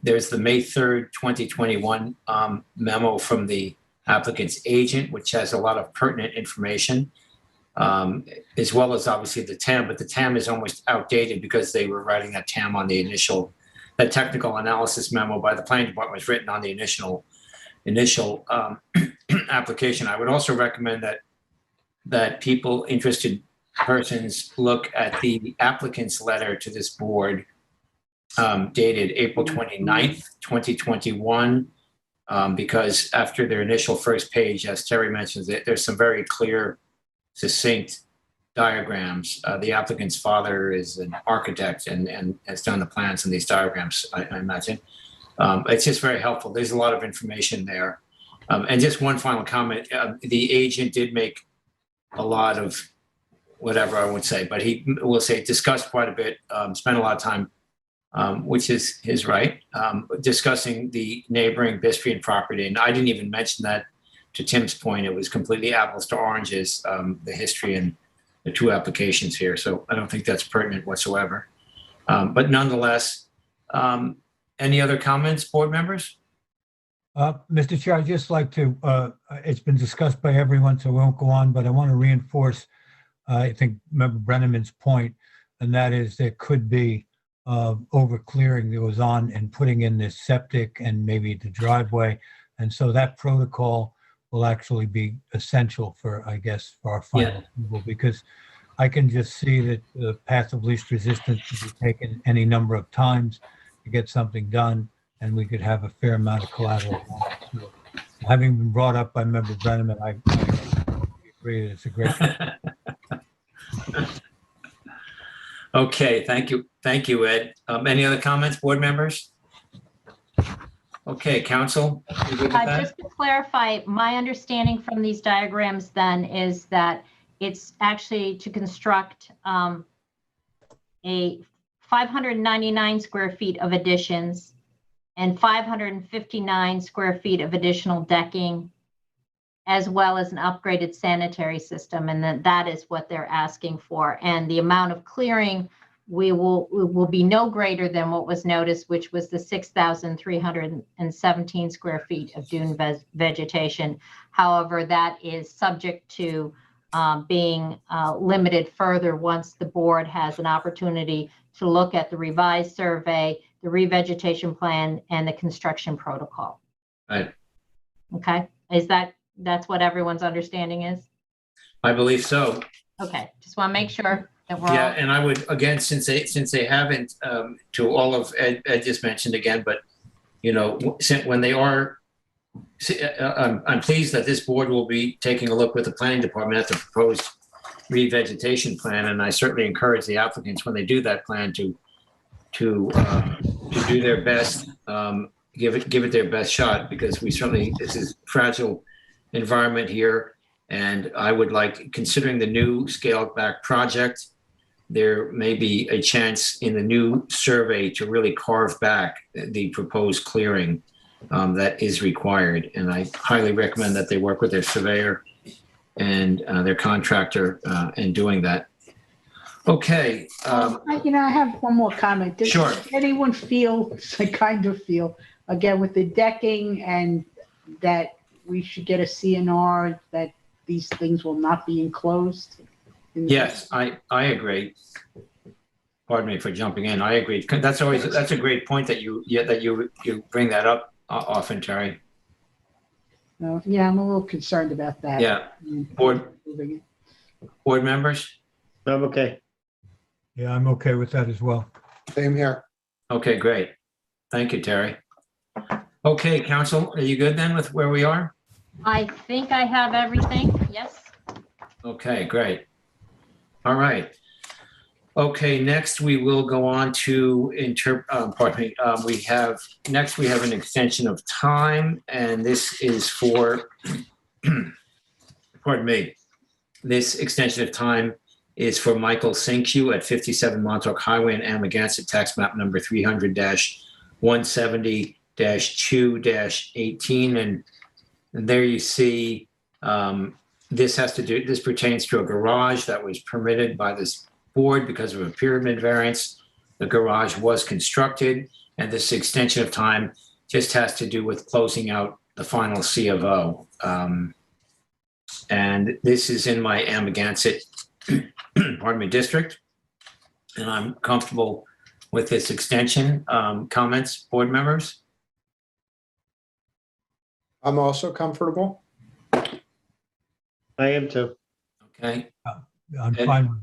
there's the May 3rd, 2021 memo from the applicant's agent, which has a lot of pertinent information, as well as obviously the TAM, but the TAM is almost outdated because they were writing that TAM on that technical analysis memo by the planning department was written on the initial application. I would also recommend that interested persons look at the applicant's letter to this board dated April 29th, 2021, because after their initial first page, as Terry mentions, there's some very clear, succinct diagrams. The applicant's father is an architect and has done the plans in these diagrams, I imagine. It's just very helpful. There's a lot of information there. And just one final comment, the agent did make a lot of whatever I would say, but he will say discussed quite a bit, spent a lot of time, which is his right, discussing the neighboring Bistrian property. And I didn't even mention that. To Tim's point, it was completely apples to oranges, the history and the two applications here. So I don't think that's pertinent whatsoever. But nonetheless, any other comments, board members? Mr. Chair, I'd just like to, it's been discussed by everyone, so we won't go on, but I want to reinforce, I think, Member Brenneman's point, and that is there could be over clearing that goes on and putting in this septic and maybe the driveway. And so that protocol will actually be essential for, I guess, for our final approval, because I can just see that the path of least resistance could be taken any number of times to get something done, and we could have a fair amount of collateral. So, having been brought up by Member Brenneman, I agree that it's a great. Okay, thank you. Thank you, Ed. Any other comments, board members? Okay, council. You good with that? Just to clarify, my understanding from these diagrams then is that it's actually to construct a 599 square feet of additions and 559 square feet of additional decking, as well as an upgraded sanitary system. And that is what they're asking for. And the amount of clearing we will be no greater than what was noticed, which was the 6,317 square feet of dune vegetation. However, that is subject to being limited further once the board has an opportunity to look at the revised survey, the revegetation plan, and the construction protocol. Right. Okay, that's what everyone's understanding is? I believe so. Okay, just want to make sure that we're Yeah, all, and I would, again, since they haven't, to all of Ed just mentioned again, but, when they are, I'm pleased that this board will be taking a look with the planning department at the proposed revegetation plan, and I certainly encourage the applicants when they do that plan to do their best, give it their best shot, because this is fragile environment here. And I would like, considering the new scaled back project, there may be a chance in the new survey to really carve back the proposed clearing that is required. And I highly recommend that they work with their surveyor and their contractor in doing that. Okay. I have one more comment. Sure. Does anyone feel, again, with the decking and that we should get a CNR that these things will not be enclosed? Yes, I agree. Pardon me for jumping in. I agree. That's a great point that you bring that up often, Terry. Yeah, I'm a little concerned about that. Yeah. Board members? I'm okay. Yeah, I'm okay with that as well. Same here. Okay, great. Thank you, Terry. Okay, council, are you good then with where we are? I think I have everything, yes? Okay, great. All right. Okay, next we will go on to we have an extension of time, and this is for, pardon me, this extension of time is for Michael Sinkyu at 57 Montauk Highway in Amagansett, tax map number 300-170-2-18. And there you see, this pertains to a garage that was permitted by this board because of a pyramid variance. The garage was constructed, and this extension of time just has to do with closing out the final C of O. And this is in my Amagansett district, and I'm comfortable with this extension. Comments, board members? I'm also comfortable. I am too. Okay, I'm Ed? fine.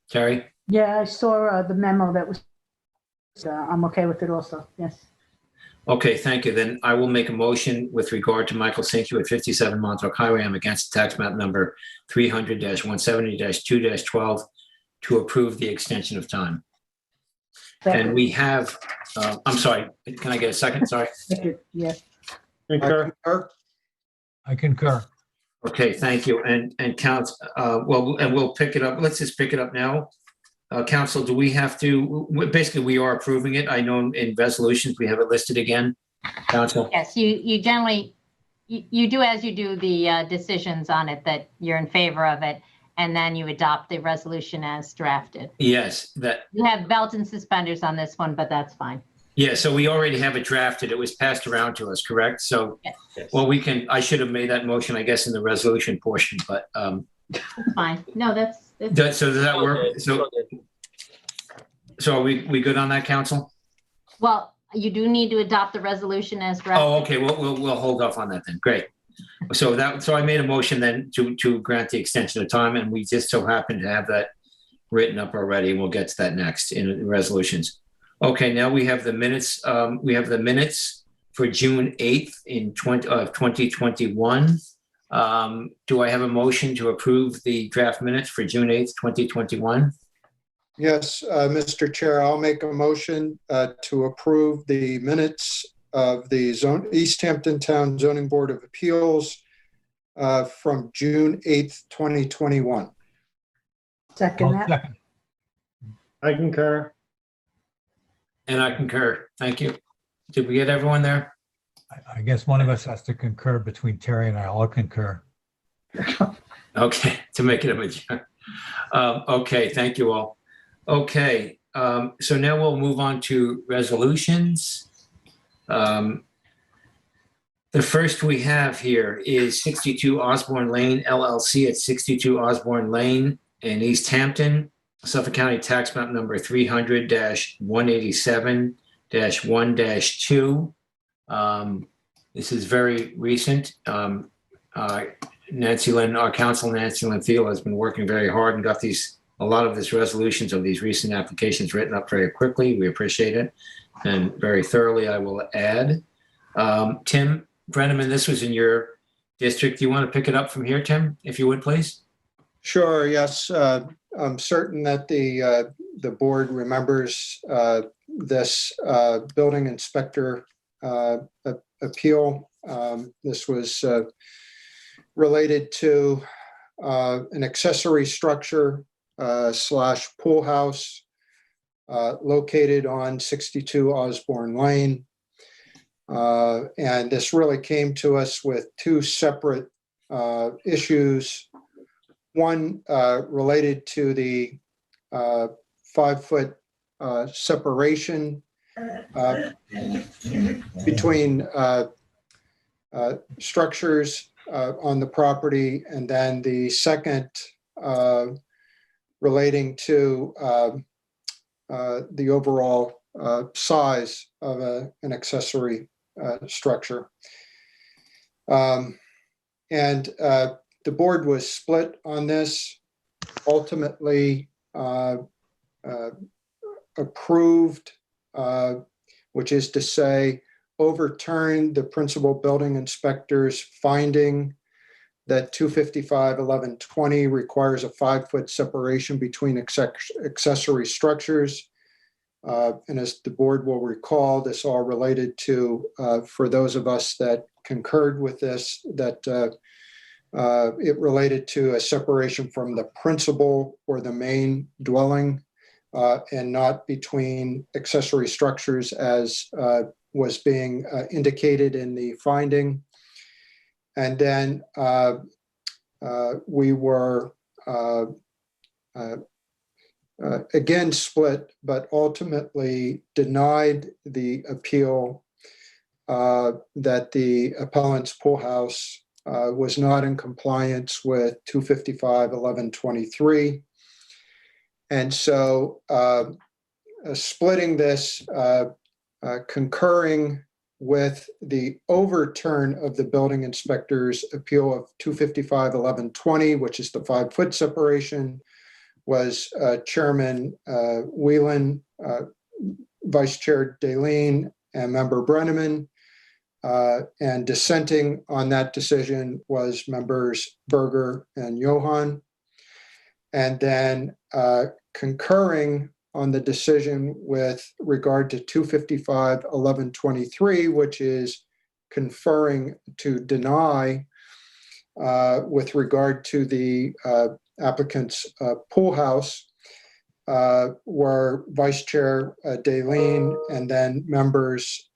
Terry? Yeah, I saw the memo that was, I'm okay with it also, yes. Okay, thank you. Then I will make a motion with regard to Michael Sinkyu at 57 Montauk Highway. I'm against tax map number 300-170-2-12 to approve the extension of time. And we have, I'm sorry, can I get a second? Sorry. Yes. Concur. I concur. Okay, thank you. And count, we'll pick it up. Let's just pick it up now. Council, do we have to, basically we are approving it. I know in resolutions, we have it listed again. Council? Yes, you generally, you do as you do the decisions on it, that you're in favor of it, and then you adopt the resolution as drafted. Yes, that, You have belt and suspenders on this one, but that's fine. yeah, so we already have it drafted. It was passed around to us, correct? So, Yes. well, I should have made that motion, I guess, in the resolution portion, but, That's fine. No, that's so does that work? So are we good on that, council? well, you do need to adopt the resolution as drafted. Oh, okay, we'll hold off on that then. Great. So I made a motion then to grant the extension of time, and we just so happen to have that written up already, and we'll get to that next in resolutions. Okay, now we have the minutes. We have the minutes for June 8th of 2021. Do I have a motion to approve the draft minutes for June 8th, 2021? Yes, Mr. Chair, I'll make a motion to approve the minutes of the East Hampton Town Zoning Board of Appeals from June 8th, 2021. Second I'll that. second. I concur. And I concur. Thank you. Did we get everyone there? I guess one of us has to concur between Terry and I. I'll concur. Okay, to make it a majority. Okay, thank you all. Okay, So now we'll move on to resolutions. The first we have here is 62 Osborne Lane LLC at 62 Osborne Lane in East Hampton, Suffolk County Tax Map number 300-187-1-2. This is very recent. Nancy Lynn, our counsel, Nancy Lynn Thiel, has been working very hard and got a lot of these resolutions of these recent applications written up very quickly. We appreciate it. And very thoroughly, I will add. Tim Brenneman, this was in your district. Do you want to pick it up from here, Tim, if you would, please? Sure, yes. I'm certain that the board remembers this building inspector appeal. This was related to an accessory structure / pool house located on 62 Osborne Lane. And this really came to us with two separate issues. One related to the 5-foot separation between structures on the property, and then the second relating to the overall size of an accessory structure. And the board was split on this, ultimately approved, which is to say overturned the principal building inspector's finding that 255-1120 requires a 5-foot separation between accessory structures. And as the board will recall, this all related to, for those of us that concurred with this, that it related to a separation from the principal or the main dwelling and not between accessory structures as was being indicated in the finding. And then we were again split, but ultimately denied the appeal that the appellant's pool house was not in compliance with 255-1123. And so splitting this, concurring with the overturn of the building inspector's appeal of 255-1120, which is the 5-foot separation, was Chairman Whelan, Vice Chair Daleen, and Member Brenneman. And dissenting on that decision was members Berger and Johann. And then concurring on the decision with regard to 255-1123, which is conferring to deny with regard to the applicant's pool house, were Vice Chair Daleen and then members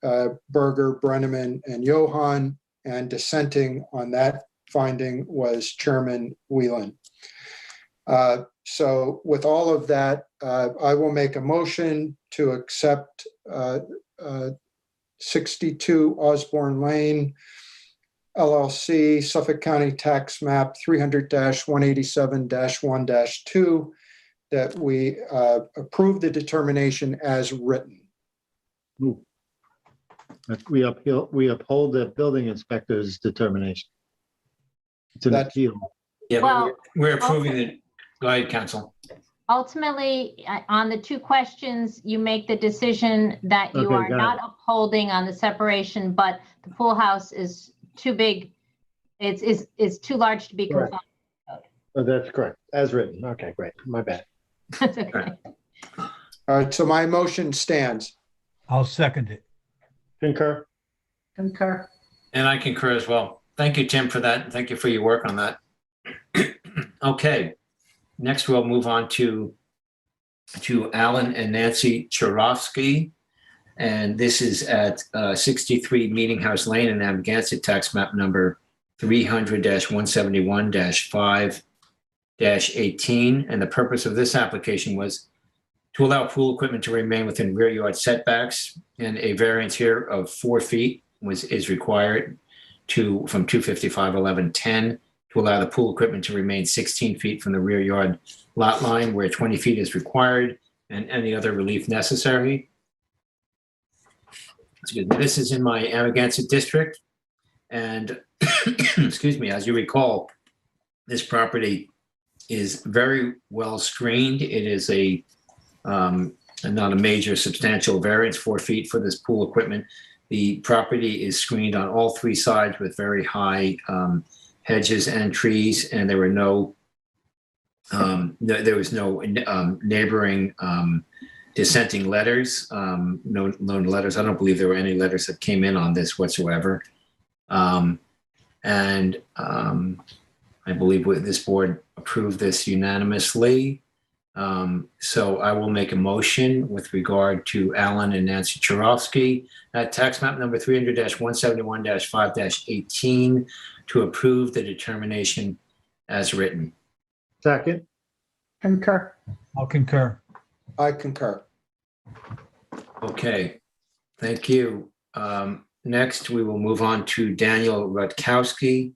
Berger, Brenneman, and Johann, and dissenting on that finding was Chairman Whelan. So with all of that, I will make a motion to accept 62 Osborne Lane, LLC, Suffolk County Tax Map 300-187-1-2, that we approve the determination as written. We uphold the building inspector's determination. It's an appeal. Yeah, Well, we're approving it. Go ahead, counsel. Ultimately, on the two questions, you make the decision that you Okay, are got not upholding on the separation, but the pool house is too big. It's too large to be Correct. confined. Oh, that's correct. As written. Okay, great. My bad. That's okay. All right, so my motion stands. I'll second it. Concur. Concur. And I concur as well. Thank you, Tim, for that. And thank you for your work on that. Okay. Next, we'll move on to Alan and Nancy Charovsky. And this is at 63 Meeting House Lane in Amagansett, tax map number 300-171-5-18. And the purpose of this application was to allow pool equipment to remain within rear yard setbacks, and a variance here of 4 feet is required from 255-11-10 to allow the pool equipment to remain 16 feet from the rear yard lot line where 20 feet is required, and any other relief necessary. Excuse me. This is in my Amagansett district, and excuse me, as you recall, this property is very well screened. It is not a major substantial variance, 4 feet for this pool equipment. The property is screened on all 3 sides with very high hedges and trees, and there were there was no neighboring dissenting letters, no letters. I don't believe there were any letters that came in on this whatsoever. I believe this board approved this unanimously. So I will make a motion with regard to Alan and Nancy Charovsky at tax map number 300-171-5-18 to approve the determination as written. Second. Concur. I'll concur. I concur. Okay, thank you. Next, we will move on to Daniel Rutkowski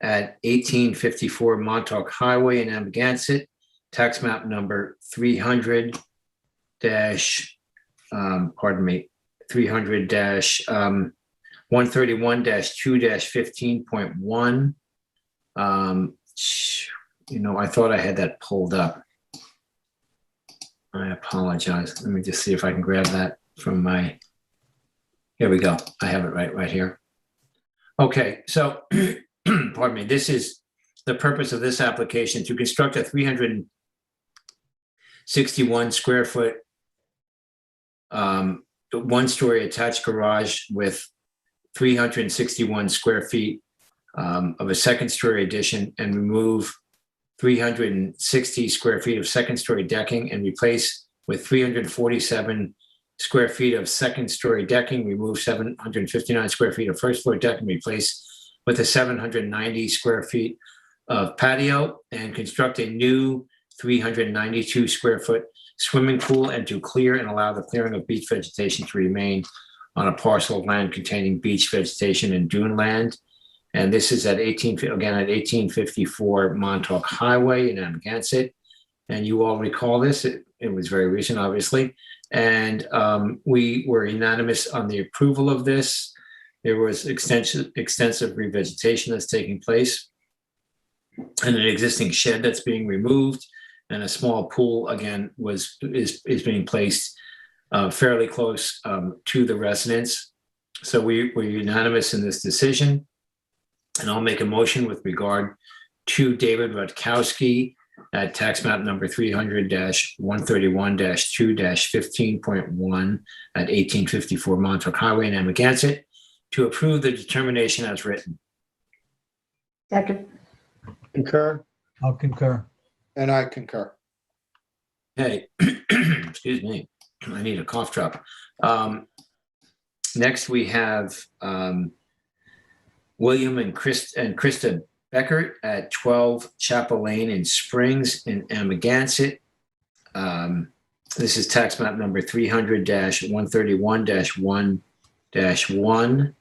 at 1854 Montauk Highway in Amagansett, tax map number 300-131-2-15.1. I thought I had that pulled up. I apologize. Let me just see if I can grab that from my, here we go. I have it right here. Okay, so, pardon me, this is the purpose of this application: to construct a 361 square foot, 1-story attached garage with 361 square feet of a 2nd-story addition, and remove 360 square feet of 2nd-story decking and replace with 347 square feet of 2nd-story decking, remove 759 square feet of 1st-floor decking, replace with a 790 square feet of patio, and construct a new 392 square foot swimming pool, and to clear and allow the clearing of beach vegetation to remain on a parcel of land containing beach vegetation and dune land. And this is at 1854 Montauk Highway in Amagansett. And you all recall this. It was very recent, obviously. And we were unanimous on the approval of this. There was extensive revegetation that's taking place, and an existing shed that's being removed, and a small pool again is being placed fairly close to the residence. So we're unanimous in this decision. And I'll make a motion with regard to David Rutkowski at tax map number 300-131-2-15.1 at 1854 Montauk Highway in Amagansett to approve the determination as written. Second. Concur. I'll concur. And I concur. Okay, excuse me, I need a cough drop. Next, we have William and Krista Beckert at 12 Chapel Lane in Springs in Amagansett. This is tax map number 300-131-1-1.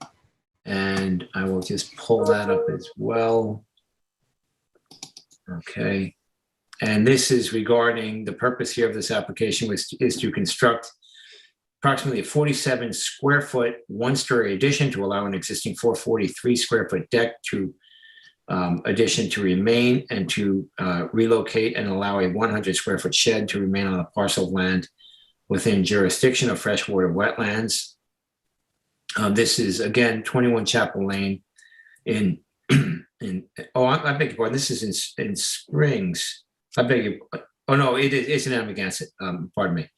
And I will just pull that up as well. Okay. And this is regarding the purpose here of this application is to construct approximately a 47 square foot 1-story addition to allow an existing 443 square foot deck to addition to remain, and to relocate and allow a 100 square foot shed to remain on a parcel of land within jurisdiction of freshwater wetlands. This is again 21 Chapel Lane I beg your pardon. This is in Springs. I beg your. Oh no, it's in Amagansett. Pardon me.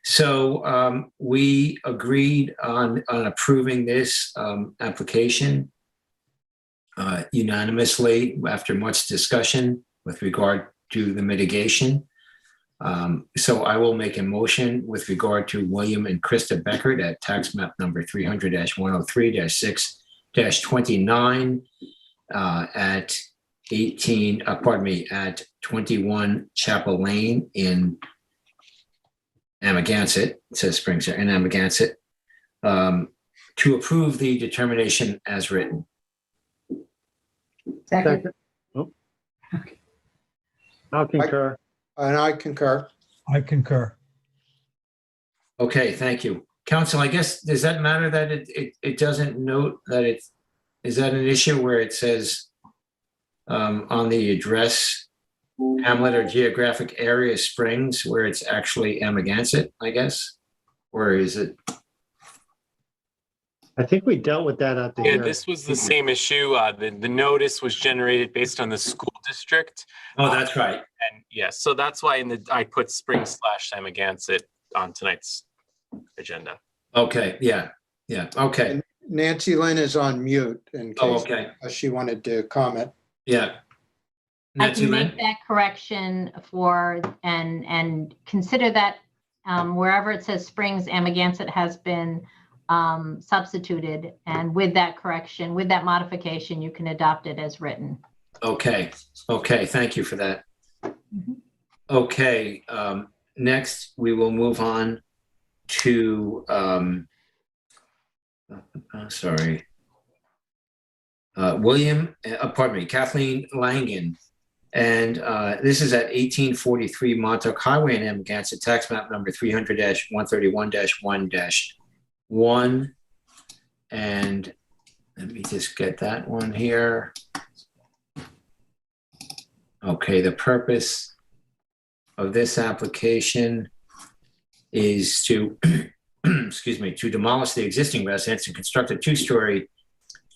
So we agreed on approving this application unanimously after much discussion with regard to the mitigation. So I will make a motion with regard to William and Krista Beckert at tax map number 300-103-6-29 at 21 Chapel Lane in Amagansett, it says Springs and Amagansett, to approve the determination as written. Second, Oh. I'll concur. And I concur. I concur. Okay, thank you. Council, I guess, does that matter that it doesn't note that is that an issue where it says on the address, hamlet or geographic area Springs, where it's actually Amagansett, I guess? Or is it? I think we dealt with that at the Yeah, hearing. this was the same issue. The notice was generated based on the school district. Oh, that's right. And yes, so that's why I put Springs/Amagansett on tonight's agenda. Okay, yeah, okay. And Nancy Lynn is on mute in Oh, case okay, she wanted to comment. yeah. I Nancy can Lynn? make that correction and consider that wherever it says Springs, Amagansett has been substituted. And with that correction, with that modification, you can adopt it as written. Okay, thank you for that. Mhm. Okay, next we will move on to, Kathleen Langen. And this is at 1843 Montauk Highway in Amagansett, tax map number 300-131-1-1. And let me just get that one here. Okay, the purpose of this application is to, excuse me, to demolish the existing residence and construct a two-story,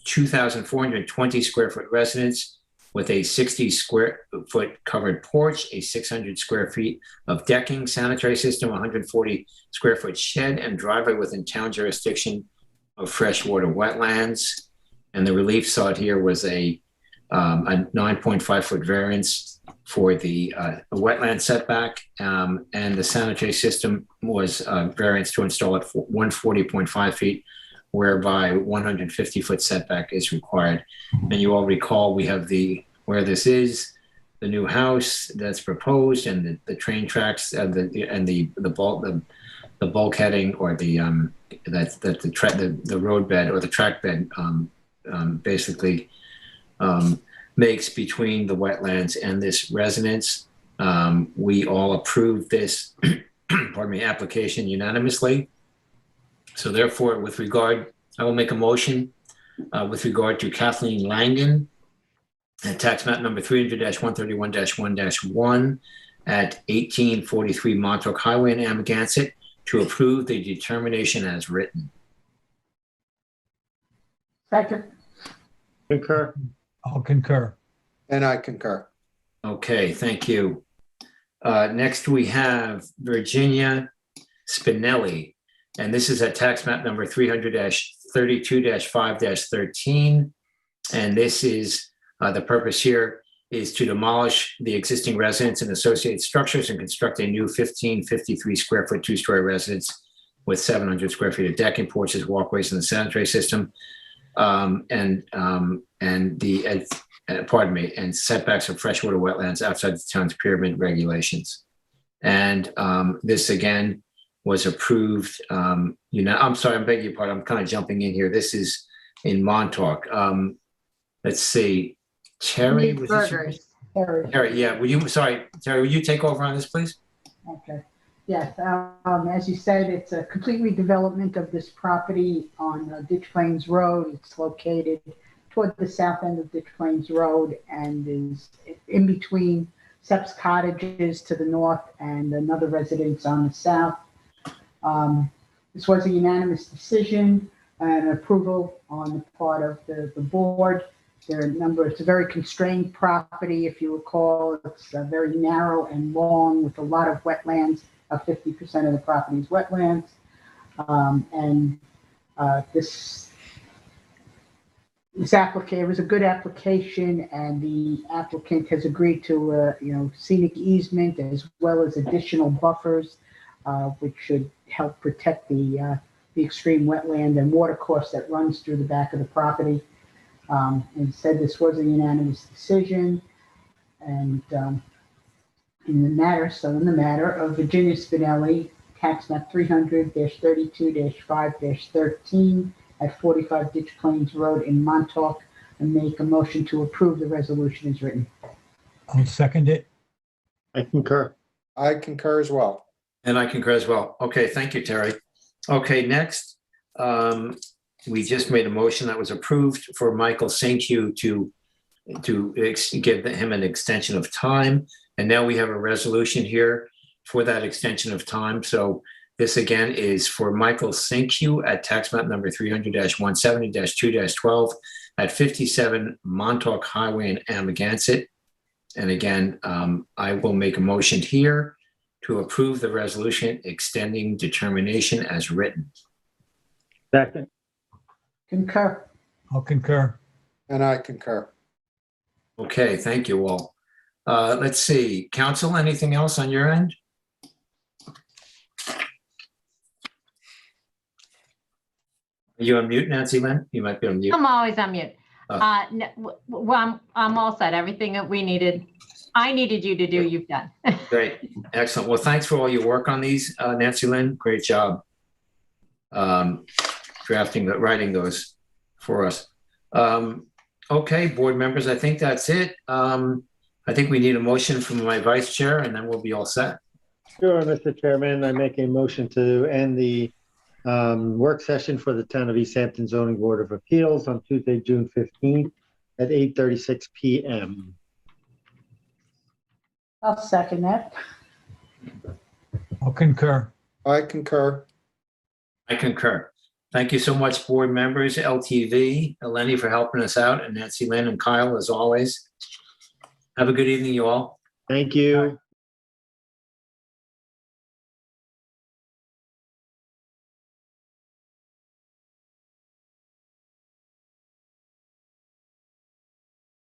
2,420 square foot residence with a 60 square foot covered porch, a 600 square feet of decking, sanitary system, 140 square foot shed, and driveway within town jurisdiction of freshwater wetlands. And the relief sought here was a 9.5 foot variance for the wetland setback, and the sanitary system was variance to install at 140.5 feet, whereby 150 foot setback is required. And you all recall we have where this is, the new house that's proposed, and the train tracks, and the bulkheading, or the roadbed or the track bed basically makes between the wetlands and this residence. We all approved this application unanimously. So therefore, I will make a motion with regard to Kathleen Langen at tax map number 300-131-1-1 at 1843 Montauk Highway in Amagansett to approve the determination as written. second, Concur. I'll concur. And I concur. Okay, thank you. Next, we have Virginia Spinelli, and this is at tax map number 300-32-5-13. And this is, the purpose here is to demolish the existing residence and associated structures and construct a new 1,553 square foot two-story residence with 700 square feet of decking, porches, walkways, and the sanitary system. And setbacks of freshwater wetlands outside the town's pyramid regulations. And this again was approved. I'm sorry, I'm begging your pardon. I'm kind of jumping in here. This is in Montauk. Let's see, Terry. Meat Was this- burgers. Terry, yeah. Terry, will you take over on this, please? Okay, yes, as you said, it's a complete redevelopment of this property on Ditch Plains Road. It's located toward the south end of Ditch Plains Road and is in between Sepp's Cottages to the north and another residence on the south. This was a unanimous decision and approval on the part of the board. It's a very constrained property, if you recall. It's very narrow and long with a lot of wetlands. 50% of the property is wetlands. This application was a good application, and the applicant has agreed to scenic easement as well as additional buffers, which should help protect the extreme wetland and water course that runs through the back of the property. And said this was a unanimous decision. And in the matter of Virginia Spinelli, tax map 300-32-5-13 at 45 Ditch Plains Road in Montauk, and make a motion to approve the resolution as written. I'll second it. I concur. I concur as well. And I concur as well. Okay, thank you, Terry. Okay, next, we just made a motion that was approved for Michael St. Hugh to give him an extension of time. And now we have a resolution here for that extension of time. So this again is for Michael St. Hugh at tax map number 300-170-2-12 at 57 Montauk Highway in Amagansett. And again, I will make a motion here to approve the resolution extending determination as written. Second. Concur. I'll concur. And I concur. Okay, thank you all. Let's see, council, anything else on your end? Are you on mute, Nancy Lynn? You might be on mute. I'm always on mute. Oh. Well, I'm all set. Everything that I needed you to do, you've done. Great, excellent. Well, thanks for all your work on these, Nancy Lynn. Great job writing those for us. Okay, board members, I think that's it. I think we need a motion from my vice chair, and then we'll be all set. Sure, Mr. Chairman, I make a motion to end the work session for the Town of East Hampton Zoning Board of Appeals on Tuesday, June 15th at 8:36 p.m. I'll second that. I'll concur. I concur. I concur. Thank you so much, board members, LTV, Eleni for helping us out, and Nancy Lynn and Kyle, as always. Have a good evening, you all. Thank you.